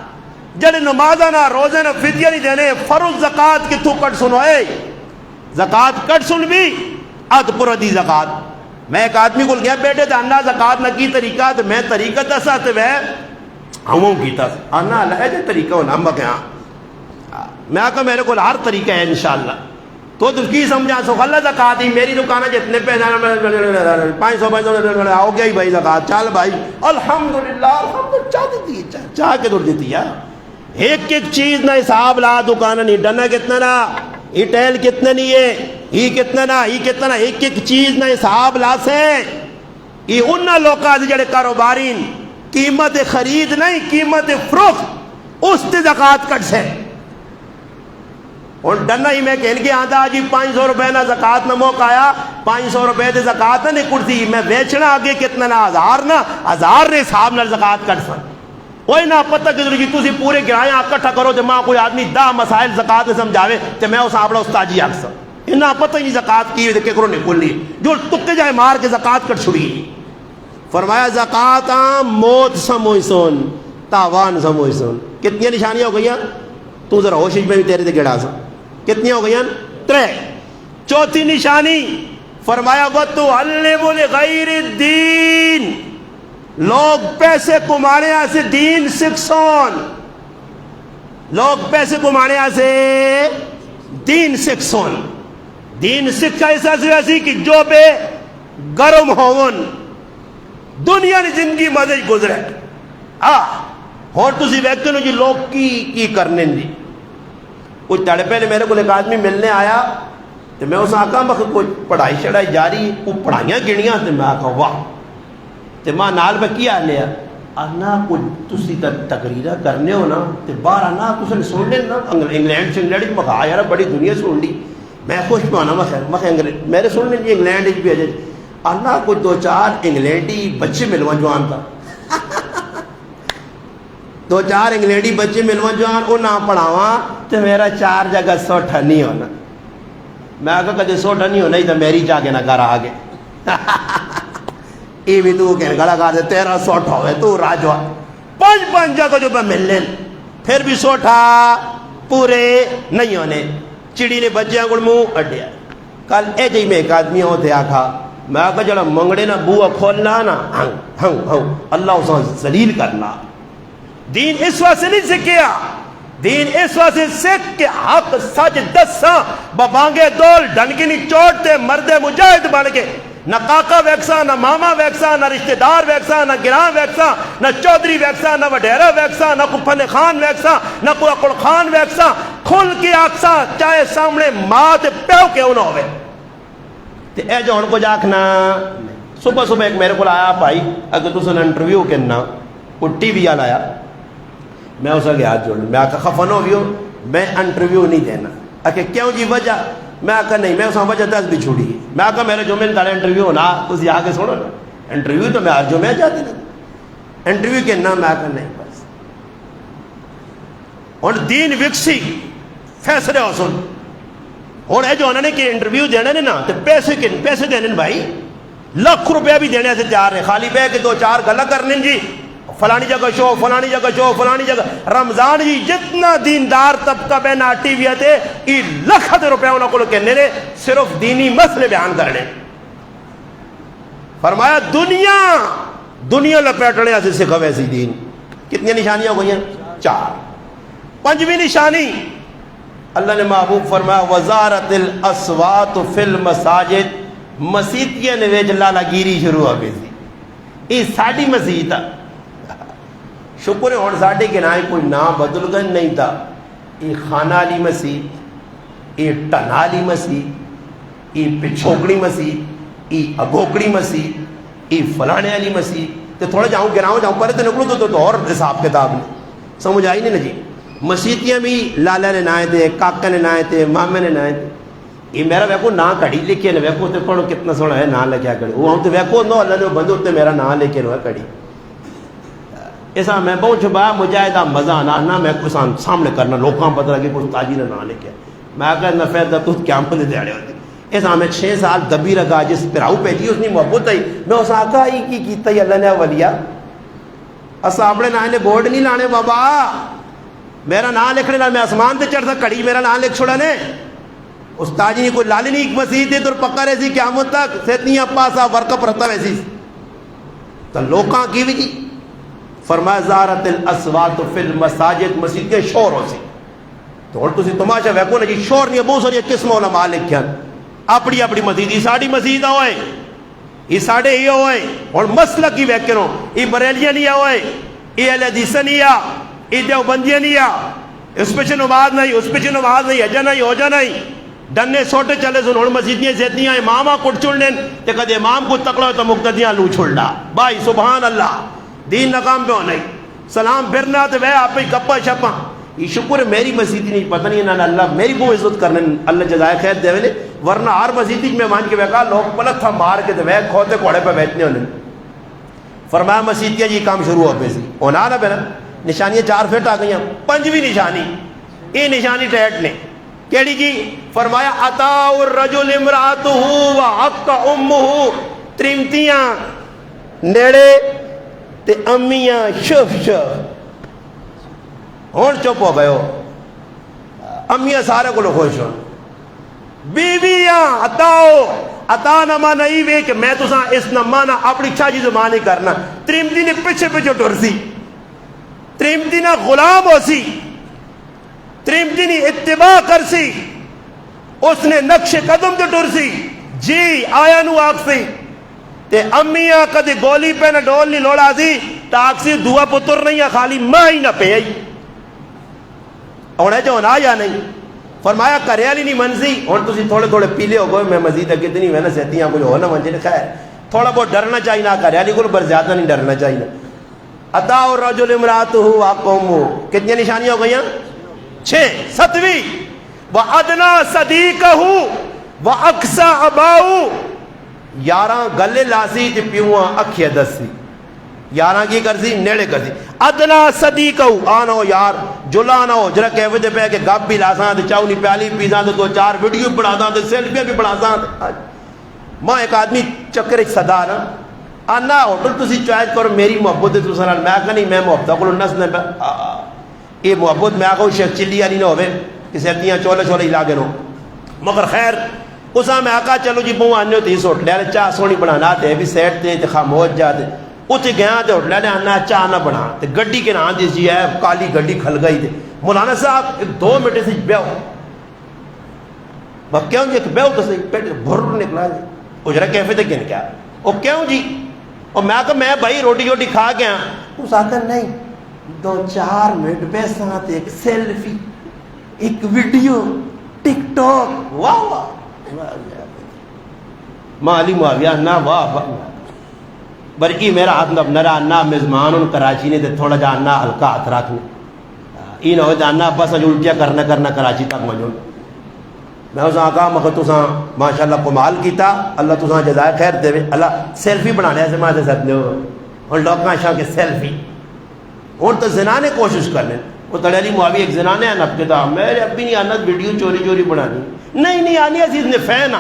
جڑے نمازہ نہ روزہ نہ فدیہ نہیں دینے فرض زکاة کی تو کٹ سنو اے زکاة کٹ سن بھی اد پر دی زکاة میں ایک آدمی کو گیا بیٹے تھا انہا زکاة نہ کی طریقہ تو میں طریقہ دسا تو وہ ہموں کیتا انہا لائے جو طریقہ ہونا ہم بکیاں میں آکا میرے کو ہر طریقہ ہے انشاءاللہ تو کی سمجھا سو اللہ زکاة ہی میری دکانہ جتنے پیسے 500 آؤ گیا ہی بھائی زکاة چال بھائی الحمدللہ چاہ دیتی ہے چاہ کے دور دیتی ہے ایک ایک چیز نہ حساب لا دکانہ نہیں ڈنا کتنا نا یہ ٹیل کتنا نہیں ہے یہ کتنا نا یہ کتنا نا ایک ایک چیز نہ حساب لا سے یہ انہا لوکا دے جڑے کاروبارین قیمت خرید نہیں قیمت فروخت اس تے زکاة کٹ سے اور ڈنہ ہی میں کہل کے آتا جی 500 روپے نہ زکاة نہ موقع آیا 500 روپے دے زکاة نہ کرتی میں بیچنا آگے کتنا نہ 1000 نے حساب نہ زکاة کٹ سن وہی نہ پتہ کہ جی تسی پورے گرائیں اکٹھا کرو تے ماں کوئی آدمی 10 مسائل زکاة سمجھاوے تے میں اس آپڑا استاجی آکسا انہا پتہ ہی نہیں زکاة کی کہ کرو نہیں کھلی جو تکے جائے مار کے زکاة کٹ چھڑی فرمایا زکات موت سموئی سن تاوان سموئی سن. کتنی نشانیاں ہو گئی ہیں؟ تو ذرا ہوش میں بھی تیرے تے گڑا سا. کتنی ہو گئی ہیں؟ 3. چوتھی نشانی فرمایا وَتُعَلِّمُ لِغَيْرِ الدِّينِ, لوگ پیسے کمانے سے دین سکسون, لوگ پیسے کمانے سے دین سکسون. دین سکھا ایسا سے ایسی کہ جو بے گرم ہون دنیا نے زندگی مزے گزرے. اور تسی ویکھتے ہو جی لوگ کی کرنے دی. کچھ تڑے پہلے میرے کو ایک آدمی ملنے آیا تو میں اس آقا میں کوئی پڑھائی شڑائی جاری وہ پڑھائیاں گنیاں تو میں آقا واہ تو ماں نال میں کیا لیا آنا کچھ تسی تقریرہ کرنے ہو نا تو باہر آنا تسی سن لیں نا انگلینڈ سے انگلینڈ میں کہا یار بڑی دنیا سن لی میں خوش پہ آنا میں میرے سن لیں جی انگلینڈ بھی آ جائے آنا کچھ 2-4 انگلینڈی بچے ملوا جوان تھا 2-4 انگلینڈی بچے ملوا جوان وہ نہ پڑھاواں تو میرا 4 جگہ سوٹھا نہیں ہونا. میں آگا کدے سوٹھا نہیں ہونا ہی تو میری جا کے نہ کر آگے یہ بھی تو کہنے گلا کر دے تیرا سوٹھا ہوئے تو راجوا 5 جگہ جو میں مل لیں پھر بھی سوٹھا پورے نہیں ہونے. چڑی نے بچے گڑ منہ اڈیا. کل اے جی میں ایک آدمی ہوتے آکھا میں آگا جڑا منگڑے نا بوا کھولنا نا اللہ اسے ذلیل کرنا. دین اس واسطے نہیں سکھیا, دین اس واسطے سکھ کے حق سچ دساں ببانگے دول ڈنگنی چوٹتے مرد مجاہد بن کے نہ کاکا ویکساں نہ ماما ویکساں نہ رشتہ دار ویکساں نہ گراں ویکساں نہ چودھری ویکساں نہ وڈیرا ویکساں نہ کوئی فن خان ویکساں نہ کوئی اکڑ خان ویکساں کھل کے آکساں چاہے سامنے ماں تے پیو کیوں نہ ہوئے. تے اے جو ان کو جاکنا صبح ایک میرے کو آیا بھائی اگر تو سن انٹرویو کرنا وہ ٹی وی آل آیا میں اسے گیا ہاتھ جوڑ میں آکا خفن ہو گیا میں انٹرویو نہیں دینا. آکے کیوں جی وجہ میں آکا نہیں میں اسے وجہ 10 بھی چھوڑی ہے. میں آکا میرے جو میں نے انٹرویو ہونا تسی آگے سنو نا انٹرویو تو میں آج جو میں جاتے نا انٹرویو کرنا میں آکا نہیں بس. اور دین وکسی فیصلے ہو سن اور اے جو انہوں نے کہ انٹرویو دینے نے نا تو پیسے دینے بھائی لاکھ روپیہ بھی دینے سے تیار ہے خالی پہ کہ 2-4 گلا کرنے جی فلانی جگہ شو فلانی جگہ شو فلانی جگہ رمضان جی جتنا دیندار طبقہ بے ناٹی بھی تھے یہ لکھت روپے انہوں کو کہنے نے صرف دینی مسئلے بیان کرنے. فرمایا دنیا لپیٹنے سے سکھا ویسی دین. کتنی نشانیاں ہو گئی ہیں؟ 4. 5ویں نشانی اللہ نے محبوب فرمایا وزارت الاسوات فی المساجد, مسیتیاں نے ویچ لالا گیری شروع ہو گئی تھی. یہ ساڑی مسیت شکر ہے اور ساڑھے کے نام کوئی نام بدل گن نہیں تھا. یہ خانہ علی مسیح, یہ ٹنا علی مسیح, یہ پچھوکڑی مسیح, یہ اگوکڑی مسیح, یہ فلانے علی مسیح. تو تھوڑا جاؤں گراؤں جاؤں پرے تو نکلوں تو اور حساب کتاب نہیں سمجھ آئی نہیں نا جی. مسیتیاں بھی لالا نے نائے تھے, کاکا نے نائے تھے, مامے نے نائے تھے. یہ میرا ویکو نا کڑی لکھے نا ویکو تے پڑھو کتنا سونا ہے نا لکھیا کڑی وہ ہم تو ویکو نو اللہ نے بندو تے میرا نا لکھے نو ہے کڑی. ایسا میں بہت چھپایا مجاہدہ مزہ آنا میں کوئی سامنے کرنا لوکاں پتہ لگے کوئی تاجی نے نا لکھے میں آگا نفید دا تو کیا مدے دیڑے ہوتی. ایسا میں 6 سال دبی رکھا جس پراؤ پیجی اس نے محبت آئی میں اس آقا ہی کی کیتا ہی اللہ نے ولیا اسا اپنے نا نے بورڈ نہیں لانے بابا میرا نا لکھنے لال میں آسمان تے چڑھ تھا کڑی میرا نا لکھ چھوڑا نے استاجی نے کوئی لالی نہیں ایک مسیح تھی تو پکا رہی سی قیامت تک سیتنی اپاسا ورکپ رہتا ویسی تو لوکاں کی بھی جی. فرمایا زارت الاسوات فی المساجد مسجد کے شور ہو سی تو اور تسی تماشا ویکو نا جی شور نہیں بہت ساری قسم علماء لکھیا اپنی اپنی مسجد یہ ساڑی مسجد ہوئے یہ ساڑے ہی ہوئے اور مسئلہ کی ویکنو یہ بریلیاں نہیں ہوئے یہ اہل حدیث نہیں آ یہ دیوبندیاں نہیں آ اس پہ نماز نہیں اس پہ نماز نہیں اجا نہیں ہوجا نہیں ڈنے سوٹے چلے سن اور مسجدیاں زیتنیاں امامہ کٹ چھوڑنے تے کد امام کو تکڑا تو مقتدیاں لو چھوڑنا بھائی سبحان اللہ دین ناکام پہ ہونا ہی سلام پھرنا تو وہ آپ ہی گپا شپا. یہ شکر ہے میری مسجد نہیں پتہ نہیں نا اللہ میری بہت عزت کرنے اللہ جزائے خیر دے ویلے ورنہ ہر مسجد میں مان کے بیکا لوگ پلک تھا مار کے تو وہ کھوتے کوڑے پہ بیٹھنے ہونے. فرمایا مسجدیاں جی کام شروع ہو پہ سی ہونا نا پہنا نشانیاں 4 پھٹ آ گئی ہیں. 5ویں نشانی یہ نشانی ٹیٹ نے کیڑی جی فرمایا عطاء الرجل امرأته وحق امه ترمتیاں نیڑے تے امیاں شف شف ہون چپ ہو گئے ہو امیاں سارے کو خوش ہو بیویاں عطاؤ عطا نما نہیں وے کہ میں تو اس نمانا اپنی چھاجی زمان نہیں کرنا تریمدی نے پیچھے پیچھے ٹر سی تریمدی نہ غلام ہو سی تریمدی نے اتباع کر سی اس نے نقش قدم تے ٹر سی جی آیا نو آگ سی تے امیاں کدی گولی پہ نہ ڈول نہیں لوڑا سی تاک سی دعا پتر نہیں ہے خالی ماں ہی نہ پہ آئی اوڑے جو ہونا یا نہیں فرمایا کریالی نہیں منزی اور تسی تھوڑے تھوڑے پیلے ہو گئے میں مزید کتنی میں نے سہتیاں کچھ ہو نہ منجے خیر تھوڑا بہت ڈرنا چاہیے نہ کریالی کو پر زیادہ نہیں ڈرنا چاہیے عطا الرجل امراتہ وقومہ کتنی نشانیاں ہو گئیں 6 7ویں وَأَدْنَا صَدِيقَهُ وَأَقْصَى أَبَاهُ 11 گلے لاسی تے پیواں اکھیا دسی 11 کی کرسی نیڑے کرسی ادنا صدیقہ آنا ہو یار جلا نہ ہو جرا کہوے دے پہ کہ گپ بھی لاساں تے چاؤ نہیں پیالی پیزاں تے 2-4 ویڈیو بنا داں تے سیلفیاں بھی بنا داں ماں ایک آدمی چکر ایک صدا نا آنا ہوٹل تسی چوائس کرو میری محبت ہے تسا نال میں کہا نہیں میں محبت کو نس نے یہ محبت میں آگا شیخ چلی علی نہ ہوئے کہ سیتیاں چولے چولے ہلا گے نو مگر خیر اسا میں آقا چلو جی بہو آنے ہوتے اس ہوٹلے والے چاہ سونی بنانا تے بھی سیٹ تے خاموش جاتے اتنے گیا تے ہوٹلے نے آنا چاہ نہ بنا تے گڈی کے نام دی جی ہے کالی گڈی کھل گئی تے مولانا صاحب 2 منٹ سے بیاؤ وہ کیوں جی بیاؤ تو صحیح پیٹ بھر نکلا جی اجرا کیفے تے کن کیا وہ کیوں جی اور میں کہا میں بھائی روٹی روٹی کھا گیا اس آتا نہیں 2-4 منٹ بیساں تے ایک سیلفی ایک ویڈیو ٹک ٹاک واہ واہ مالی معاویہ نہ واہ واہ بلکہ میرا ہاتھ نرا نہ میزمان ان کراچی نے تھوڑا جاننا ہلکا ہاتھ رکھنے یہ نہ ہو جاننا بس الٹیاں کرنا کراچی تک مجھول میں اس آقا مگر تساں ماشاءاللہ کمال کیتا اللہ تساں جزائے خیر دے اللہ سیلفی بنانے سے ماں سے ساتھ لے اور لوگ شاہ کے سیلفی اور تو زنا نے کوشش کر لیں وہ تڑے علی معاوی ایک زنا نے نب کے تھا میرے اب بھی نہیں آنا ویڈیو چوری چوری بنانی نہیں آنی عزیز نے فین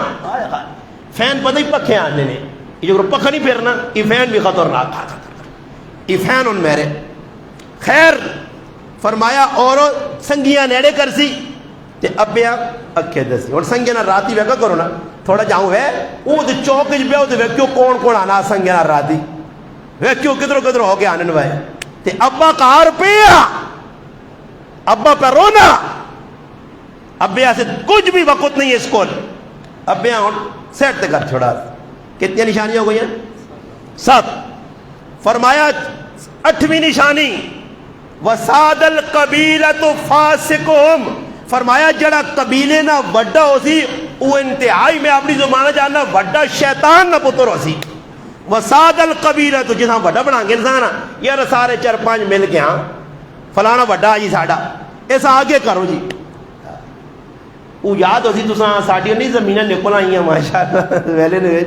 فین پتہ ہی پکھے آنے نے یہ جو پکھا نہیں پھیرنا یہ فین بھی خطرناک یہ فین ان میرے خیر فرمایا اور سنگیاں نیڑے کر سی تے ابیاں اکھے دسی اور سنگیاں راتی ویکا کرو نا تھوڑا جاؤں ہے وہ تے چوک وچ بیو تے ویکھو کون آنا سنگیاں راتی ویکھو کدھر ہو کے آنن وے تے ابا کار پیا ابا پہ رونا ابیا سے کچھ بھی وقت نہیں ہے اس کو ابیا سیٹ تے کر چھوڑا کتنی نشانیاں ہو گئی ہیں 7 فرمایا 8ویں نشانی وساد القبیلۃ فاسقہم فرمایا جڑا قبیلے نہ وڈا ہو سی وہ انتہائی میں اپنی زبان جاننا وڈا شیطان نہ پتر ہو سی وساد القبیلۃ جہاں وڈا بنا کے انسان یار سارے 4-5 مل کے ہاں فلانا وڈا جی ساڈا ایسا آگے کرو جی وہ یاد ہو سی تساں ساڈی نہیں زمیناں نکل آئیاں ماشاءاللہ ویلے نے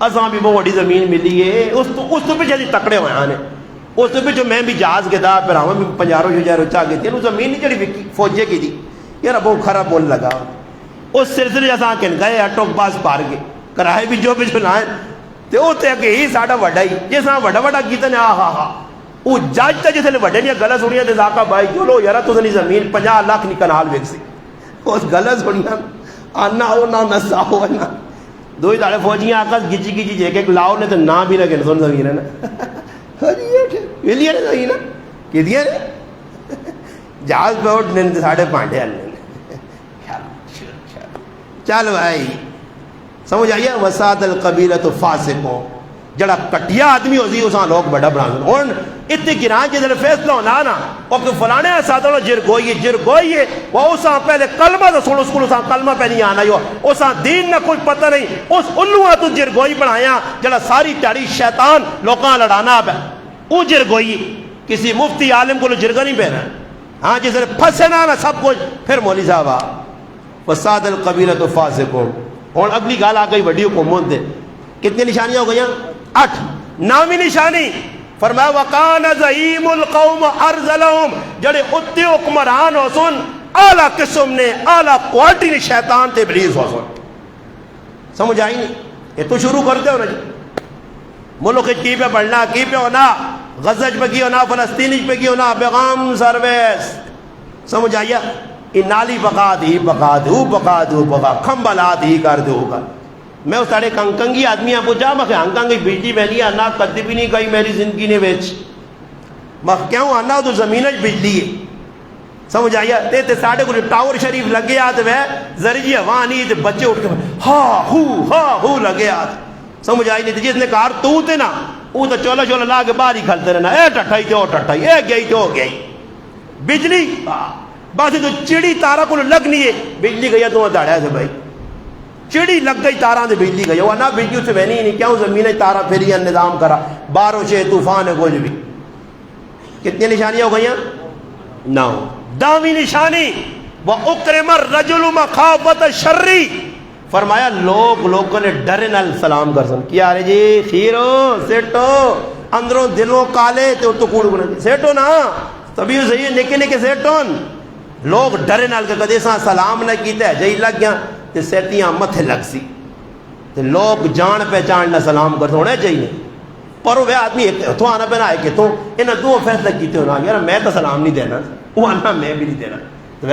اساں بھی بہت بڑی زمین ملی ہے اس تو پیچھے جی تکڑے ہوئے ہیں اس تو پیچھے میں بھی جہاز کے دا پھر آواں بھی 50,000 چاہ گئی تھی زمین نہیں جڑی وکی فوجے کی تھی یار بہت خراب بول لگا اس سلسلے اساں کن گئے ٹوک باز پار کے کرائے بھی جو لائیں تے او تے کہ ہی ساڈا وڈا ہی جساں وڈا کیتا نے ہاں وہ جج تے جسے وڈے نے گلا سنیاں تے زاکا بھائی چلو یار تو زمین 50 لاکھ نہیں کنال ویک سی اس گلا سنیاں آنا ہو نہ نسا ہو نا 2 ہی داڑے فوجیاں آکا گچی جے کے لاؤ نے تے نہ بھی نہ گن سن زمین ہے نا ویلیاں نے زمین کی دیا نے جہاز پہ اٹھ نے ساڑھے پانڈے ہل چل بھائی سمجھ آئیے وساد القبیلۃ فاسقوں جڑا کٹیا آدمی ہو سی اساں لوگ بڑا بنا دیں اور اتنے گران جدھر فیصلہ ہونا نا وہ کہ فلانے ساتھوں جرگوئی ہے وہ اساں پہلے کلمہ تو سن اس کو اساں کلمہ پہ نہیں آنا ہو اساں دین نہ کوئی پتہ نہیں اس الوہ تو جرگوئی بنایا جڑا ساری تیاری شیطان لوکاں لڑانا پہ وہ جرگوئی کسی مفتی عالم کو جرگا نہیں پہنا ہاں جس نے پھنسے نہ سب کچھ پھر مولوی صاحب وساد القبیلۃ فاسقون اور اگلی گال آ گئی وڈی حکومت دے کتنی نشانیاں ہو گئی 8 9ویں نشانی فرمایا وکان زعیم القوم ارذلہم جڑے اتے حکمران ہو سن اعلیٰ قسم نے اعلیٰ کوالٹی نے شیطان تے ابلیس ہو سن سمجھ آئی نہیں یہ تو شروع کرتے ہو نا جی ملک کی پہ بڑھنا کی پہ ہونا غزج پہ کی ہونا فلسطینی پہ کی ہونا پیغام سروس سمجھ آئیا یہ نالی پکا دی پکا دو پکا دو پکا کھمبلا دی کر دو گا میں اس ساڑے کنکنگی آدمی آپ پوچھا میں ہنکنگی بجلی بہنی آنا کدی بھی نہیں گئی میری زندگی نے ویچ میں کیوں آنا تو زمین بجلی ہے سمجھ آئیا تے ساڑے کو ٹاور شریف لگے آتے وہ زرجی ہوا نہیں تے بچے اٹھ کے ہاں ہو لگے آتے سمجھ آئی نہیں جس نے کہا تو تے نا وہ تو چولا چولا لا کے باہر ہی کھلتے رہنا اے ٹٹھائی تے او ٹٹھائی اے گئی تے او گئی بجلی بس تو چڑی تارا کو لگ نہیں ہے بجلی گئی تو داڑیا سے بھائی چڑی لگ گئی تارا دے بجلی گئی وہ نہ بجلی سے بہنی نہیں کیوں زمین تارا پھر یہ نظام کرا بارو شے طوفان ہے کچھ بھی کتنی نشانیاں ہو گئی نہ دامی نشانی وہ اکرم الرجل مخافت الشری فرمایا لوگوں نے ڈرے نال سلام کر سن کیا رہے جی خیرو سیٹو اندروں دلوں کالے تو کوڑ گنے سیٹو نا تبھی صحیح نکے نکے سیٹون لوگ ڈرے نال کے کدے سا سلام نہ کیتے جئی لگ گیا تے سیٹیاں متھے لگ سی تے لوگ جان پہچان نہ سلام کر ہونے چاہیے پر وہ آدمی ایک تو آنا پہنا ہے کہ تو انہاں دو فیصلہ کیتے ہونا یار میں تو سلام نہیں دینا وہ آنا میں بھی نہیں دینا تو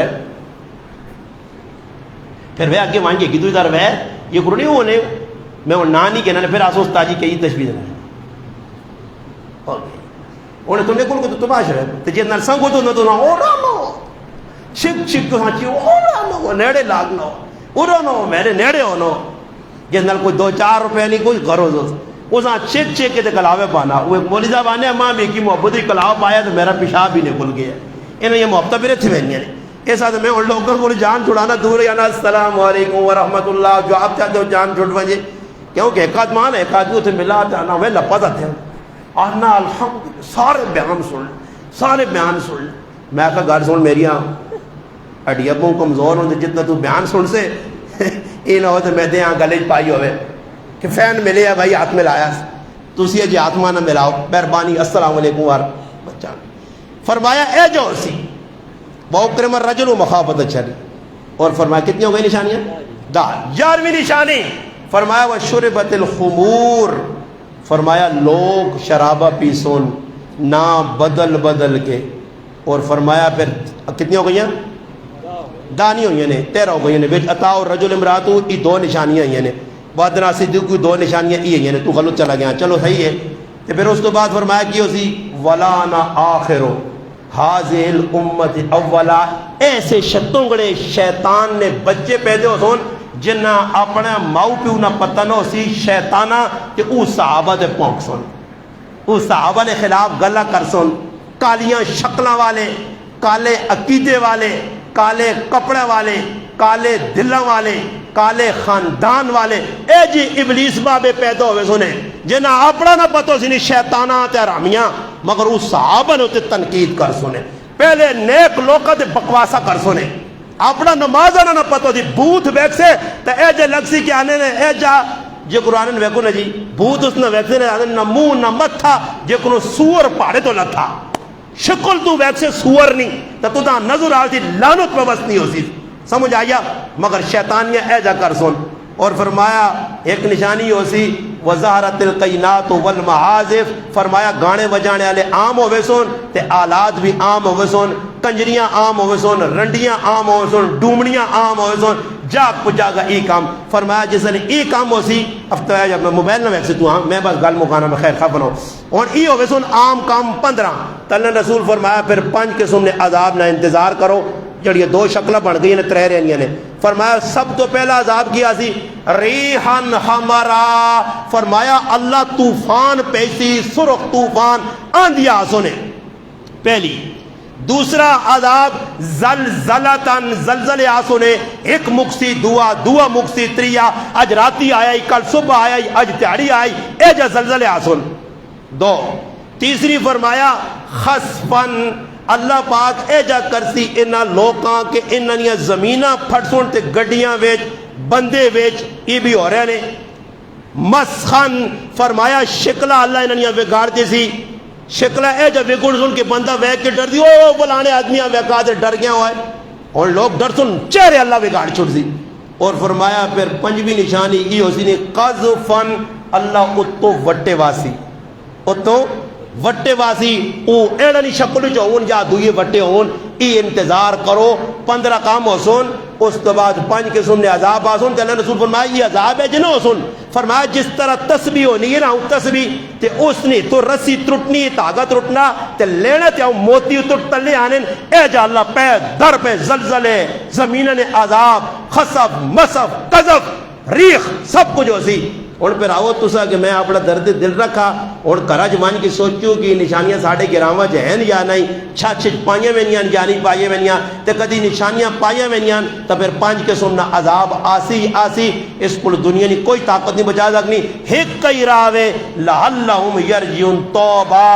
پھر وہ آگے وہاں کی تو ادھر وہ یہ کرو نہیں ہونے میں وہ نہ نہیں کہنا پھر آسو استاجی کہی تشبیہ دینا انہیں تم نے کل کو تو تماش رہے تو جی نرسنگ کو تو نہ تو نہ او رامو چھک چھک تو ہاں چی او رامو نیڑے لاغنو او رامو میرے نیڑے ہونو جس نال کوئی 2-4 روپے نہیں کوئی کرو دوست اساں چھک چھک کے تے کلاوے پانا وہ ایک مولی صاحب آنے ماں بھی کی محبت ہی کلاو پایا تو میرا پیشاب بھی نکل گیا انہیں یہ محبتہ بھی رہتی بہنیاں نے اس ساتھ میں ان لوگوں کو جان چھڑانا دور ہے السلام علیکم ورحمت اللہ جو آپ چاہتے ہو جان چھوڑ بجے کیونکہ ایک آدھ مان ایک آدمی اتنے ملا جانا وہ لپا جاتے ہیں آنا الحمد سارے بیان سن میں کہا گھر سن میری اڈیا کو کمزور ہوں جتنا تو بیان سن سے یہ نہ ہو تو میں دے یہاں گلے پائی ہوئے کہ فین ملے ہے بھائی ہاتھ میں لایا تو اسی جی ہاتھ مانا ملاؤ مہربانی السلام علیکم ورحمت فرمایا اے جو سی وَأُكْرِمَ الرَّجُلُ مَخَافَةَ الشَّرِّ اور فرمایا کتنی ہو گئی نشانیاں 11ویں نشانی فرمایا وَشُرِبَتِ الْخُمُورِ فرمایا لوگ شرابہ پیسون نہ بدل بدل کے اور فرمایا پھر کتنی ہو گئی دانی ہوئی ہیں 13 ہو گئی ہیں بیچ اطاع الرجل امراتو یہ 2 نشانیاں ہیں وعدنا صدیق کی 2 نشانیاں یہ ہیں تو غلط چلا گیا چلو صحیح ہے تو پھر اس تو بعد فرمایا کی اسی وَلَانَ آخِرُ حاضر الامت اولا ایسے شتونگڑے شیطان نے بچے پیدے ہو سون جنہ اپنے ماؤ پیو نہ پتہ نہ سی شیطانہ کہ او صحابہ دے پونک سن او صحابہ نے خلاف گلہ کر سن کالیاں شکلہ والے کالے عقیدے والے کالے کپڑے والے کالے دلوں والے کالے خاندان والے اے جی ابلیس بابے پیدا ہوئے سنے جنہ اپنا نہ پتہ سی شیطانہ تے حرامیاں مگر اس صحابہ نے تنقید کر سنے پہلے نیک لوکا تے بکواسا کر سنے اپنا نماز نہ پتہ دی بوت بیک سے تے اے جے لگ سی کہ آنے نے اے جا جے قرآن ویکو نا جی بوت اس نے ویک سے آنے نہ منہ نہ مت تھا جے کنو سور پاڑے تو لتھا شکل تو ویک سے سور نہیں تو تا نظر آتی لانت پہ بس نہیں ہو سی سمجھ آیا مگر شیطانیہ اے جا کر سن اور فرمایا ایک نشانی ہو سی وزارت القینات والمعازف فرمایا گانے بجانے والے عام ہوئے سن تے آلات بھی عام ہوئے سن کنجریاں عام ہوئے سن رنڈیاں عام ہوئے سن ڈومڑیاں عام ہوئے سن جاگ پجا گا ای کام فرمایا جس نے ای کام ہو سی ہفتہ ہے جب میں موبائل نہ ویک سے تو ہاں میں بس گل مکانا میں خیر خواہ بناؤ اور ای ہوئے سن عام کام 15 تلن رسول فرمایا پھر 5 قسم نے عذاب نہ انتظار کرو جڑی 2 شکلہ بڑھ گئی نے 3 رہنیاں نے فرمایا سب تو پہلا عذاب کیا سی ریحن حمرا فرمایا اللہ طوفان پیسی سرخ طوفان آندھیا سنے پہلی دوسرا عذاب زلزلتن زلزلے آسونے ایک مکسی دعا مکسی تریا اج راتی آئی کل صبح آئی اج تیاری آئی اے جا زلزلے آسون 2 تیسری فرمایا خسفن اللہ پاک اے جا کرسی انہا لوکاں کے انہا زمینہ پھٹ سن تے گڑیاں ویچ بندے ویچ یہ بھی ہو رہے نے مسخن فرمایا شکلہ اللہ انہا بگاڑ دی سی شکلہ اے جب وگڑ سن کے بندہ ویک کے ڈر دی او بلانے آدمیاں ویکا دے ڈر گیا ہوئے اور لوگ ڈر سن چہرے اللہ بگاڑ چھوڑ دی اور فرمایا پھر 5ویں نشانی یہ ہو سی نے قذفن اللہ اتو وٹے واسی اتو وٹے واسی او ایڑا نہیں شکل جو ہون یا دوئے وٹے ہون ای انتظار کرو 15 کام ہو سن اس تو بعد 5 قسم نے عذاب آسن تے اللہ رسول فرمایا یہ عذاب ہے جنہوں سن فرمایا جس طرح تسبیح ہونی ہے نا تسبیح تے اس نے تو رسی ٹوٹنی طاقت ٹوٹنا تے لینا تے موتی ٹوٹ تلے آنے اے جا اللہ پہ در پہ زلزلے زمینہ نے عذاب خصف مصف قذف ریخ سب کچھ ہو سی اور پھر آؤ تسا کہ میں اپنا درد دل رکھا اور کرا جمان کی سوچوں کہ نشانیاں ساڑھے گراما جہن یا نہیں چھچ پائیں میں نہیں جانی پائیں میں نہیں تے کدی نشانیاں پائیں میں نہیں تو پھر 5 قسم نہ عذاب آسی اس کو دنیا نے کوئی طاقت نہیں بچا سکنی ایک کئی راوے لعلہم یرجعون توبہ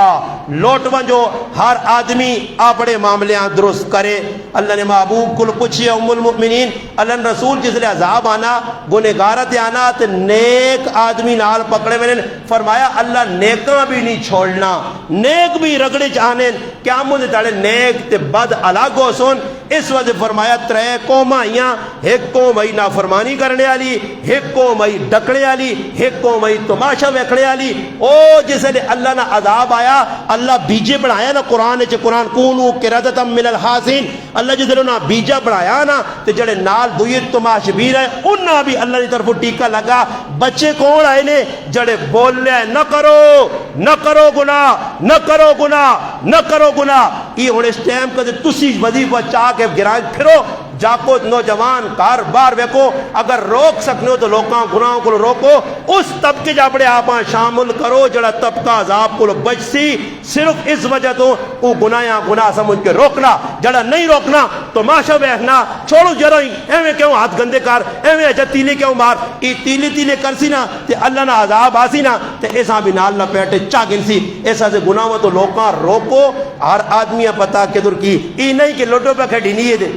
لوٹ ونجو ہر آدمی اپنے معاملیاں درست کرے اللہ نے محبوب کل پوچھے ام المؤمنین اللہ نے رسول جس لئے عذاب آنا گنہگارت آنا تے نیک آدمی نال پکڑے میں نے فرمایا اللہ نیکاں بھی نہیں چھوڑنا نیک بھی رگڑے چاہنے کیا مجھے تاڑے نیک تے بد الگ ہو سن اس وجہ فرمایا 3 قوم آئیاں ایک قوم آئی نافرمانی کرنے والی ایک قوم آئی ڈکڑے والی ایک قوم آئی تماشا ویکھنے والی او جسے لئے اللہ نہ عذاب آیا اللہ بیجے بڑھایا نا قرآن چے قرآن کونو قردتم من الحاسین اللہ جسے لئے نا بیجا بڑھایا نا تے جڑے نال دوئی تماش بھی رہے انہا بھی اللہ نے طرف ٹیکا لگا بچے کون آئے نے جڑے بول لے نہ کرو گناہ نہ کرو گناہ نہ کرو گناہ یہ ہونے اس ٹائم کا تسی وظیفہ چاہ کے گرائیں پھرو جاکو نوجوان کار بار ویکو اگر روک سکنے ہو تو لوکاں گناہوں کو روکو اس طبقے جاپڑے آپاں شامل کرو جڑا طبقہ عذاب کو بچ سی صرف اس وجہ تو وہ گناہ سمجھ کے روکنا جڑا نہیں روکنا تو ماشا بیٹھنا چھوڑو جرائیں ایویں کیوں ہاتھ گندے کار ایویں اچھا تیلے کیوں مار ای تیلے کرسی نا تے اللہ نہ عذاب آسی نا تے ایسا بھی نال نہ پیٹے چاگن سی ایسا سے گناہوں تو لوکاں روکو ہر آدمی پتا کہ در کی ای نہیں کہ لوٹو پہ کھڑی نہیں دے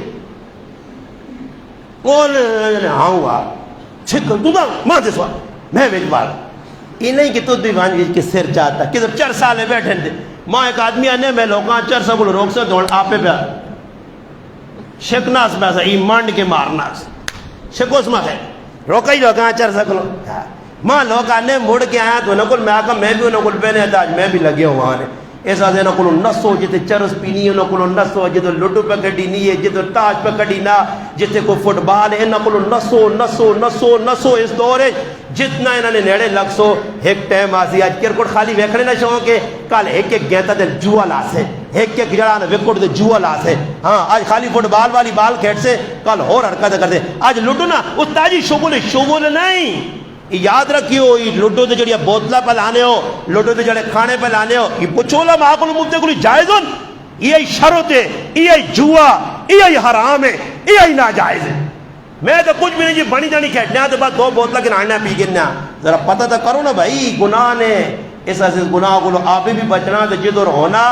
کون آؤں چھکل تو دا ماں دے سوال میں بیج بار یہ نہیں کہ تو بھی وانجی کے سر چاہتا کہ جب 4 سالے بیٹھیں دے ماں ایک آدمی آنے میں لوگاں 4 سال روک سے دوڑ آپے پہ شکناس میں ایسا ایمانڈ کے مارناس شکوس میں ہے روکا ہی لوگاں 4 سال ماں لوگ آنے مڑ کے آیا تو نکل میں آکا میں بھی نکل پہنے تھا آج میں بھی لگے ہوں وہاں ایسا سے نکلو نسو جتے چرس پینی ہے نکلو نسو جتے لڈو پہ کڑی نہیں ہے جتے تاج پہ کڑی نہ جتے کو فٹ بال ہے نکلو نسو اس دورے جتنا انہوں نے نیڑے لگ سو ایک ٹائم آسی آج کرکٹ خالی ویکھنے نہ شوق ہے کل ایک گیتا دے جوا لاس ہے ایک جڑا نا وکٹ دے جوا لاس ہے ہاں آج خالی فٹ بال والی بال کھیٹ سے کل اور حرکت کرتے آج لڈو نا اس تاجی شغل نہیں یاد رکھیو یہ لوڈو دے جڑی بوتلہ پہ لانے ہو لوڈو دے جڑے کھانے پہ لانے ہو یہ پچھولا ماں مبتے کوئی جائز ہو یہ شرط ہے یہ جوا یہ حرام ہے یہ ناجائز ہے میں تو کچھ بھی نہیں جی بنی جانی کھیٹنے آتے بعد 2 بوتلہ کے نانا پی گرنا ذرا پتہ تو کرو نا بھائی گناہ نے اس ایسے گناہ کو آپ بھی بچنا تو جدر ہونا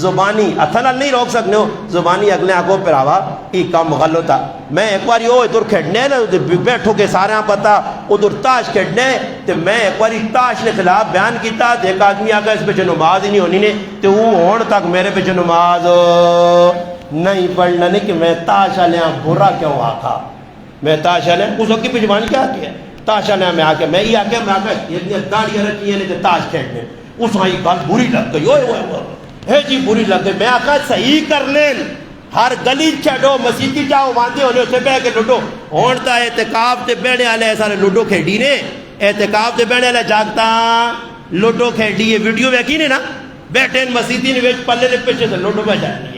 زبانی اتھنا نہیں روک سکنے ہو زبانی اگلے آنکھوں پر آوا یہ کام غلط تھا میں ایک بار یہ ادھر کھیڑنے نا بیٹھو کے سارے ہاں پتا ادھر تاش کھیڑنے تو میں ایک بار تاش کے خلاف بیان کیتا ایک آدمی آگا اس پہ نماز ہی نہیں ہونی نے تو وہ ہون تک میرے پہ نماز نہیں پڑھنا نہیں کہ میں تاش آلیاں برا کیوں آکھا میں تاش آلیاں اس وقت پہ جوان کیا کیا تاش آلیاں میں آکے میں ہی آکے میں آکے اتنی داڑیاں رکھی ہیں نہیں تاش کھیڑنے اس وہاں یہ بات بری لگ گئی ہے جی بری لگ گئی میں آکا صحیح کر لیں ہر گلی چھڑو مسیحی جاؤ واندے ہونے اسے بے کے لوڈو ہونتا اعتقاب تے بینے آلے سارے لوڈو کھیڑی نے اعتقاب تے بینے آلے جاگتا لوڈو کھیڑی ہے ویڈیو بیکی نے نا بیٹھیں مسیحی نے ویچ پلے نے پیچھے سے لوڈو پہ جانی ہے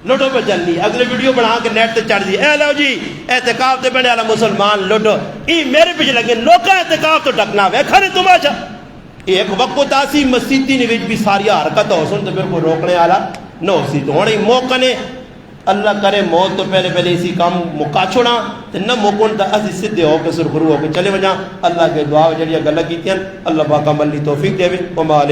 لوڈو پہ چلنی اگلے ویڈیو بنا کے نیٹ تے چڑھ دی اے لو جی اعتقاب تے بینے آلہ مسلمان لوڈو ای میرے پیچھے لگے لوکا اعتقاب تو ڈکنا وے کھانے تماشا ایک وقت آسی مسیحی نے بھی ساری حرکت ہو سن تو پھر کوئی روکنے والا نہ ہو سی تو ہونے موقع نے اللہ کرے موت تو پہلے اسی کام مکا چھوڑا تو نہ موقعن تا اسی صدے ہو کے سرخرو ہو کے چلے وجہ اللہ کے دعا جڑیاں گلہ کیتی ہیں اللہ پاک عملی توفیق دے وما علیہ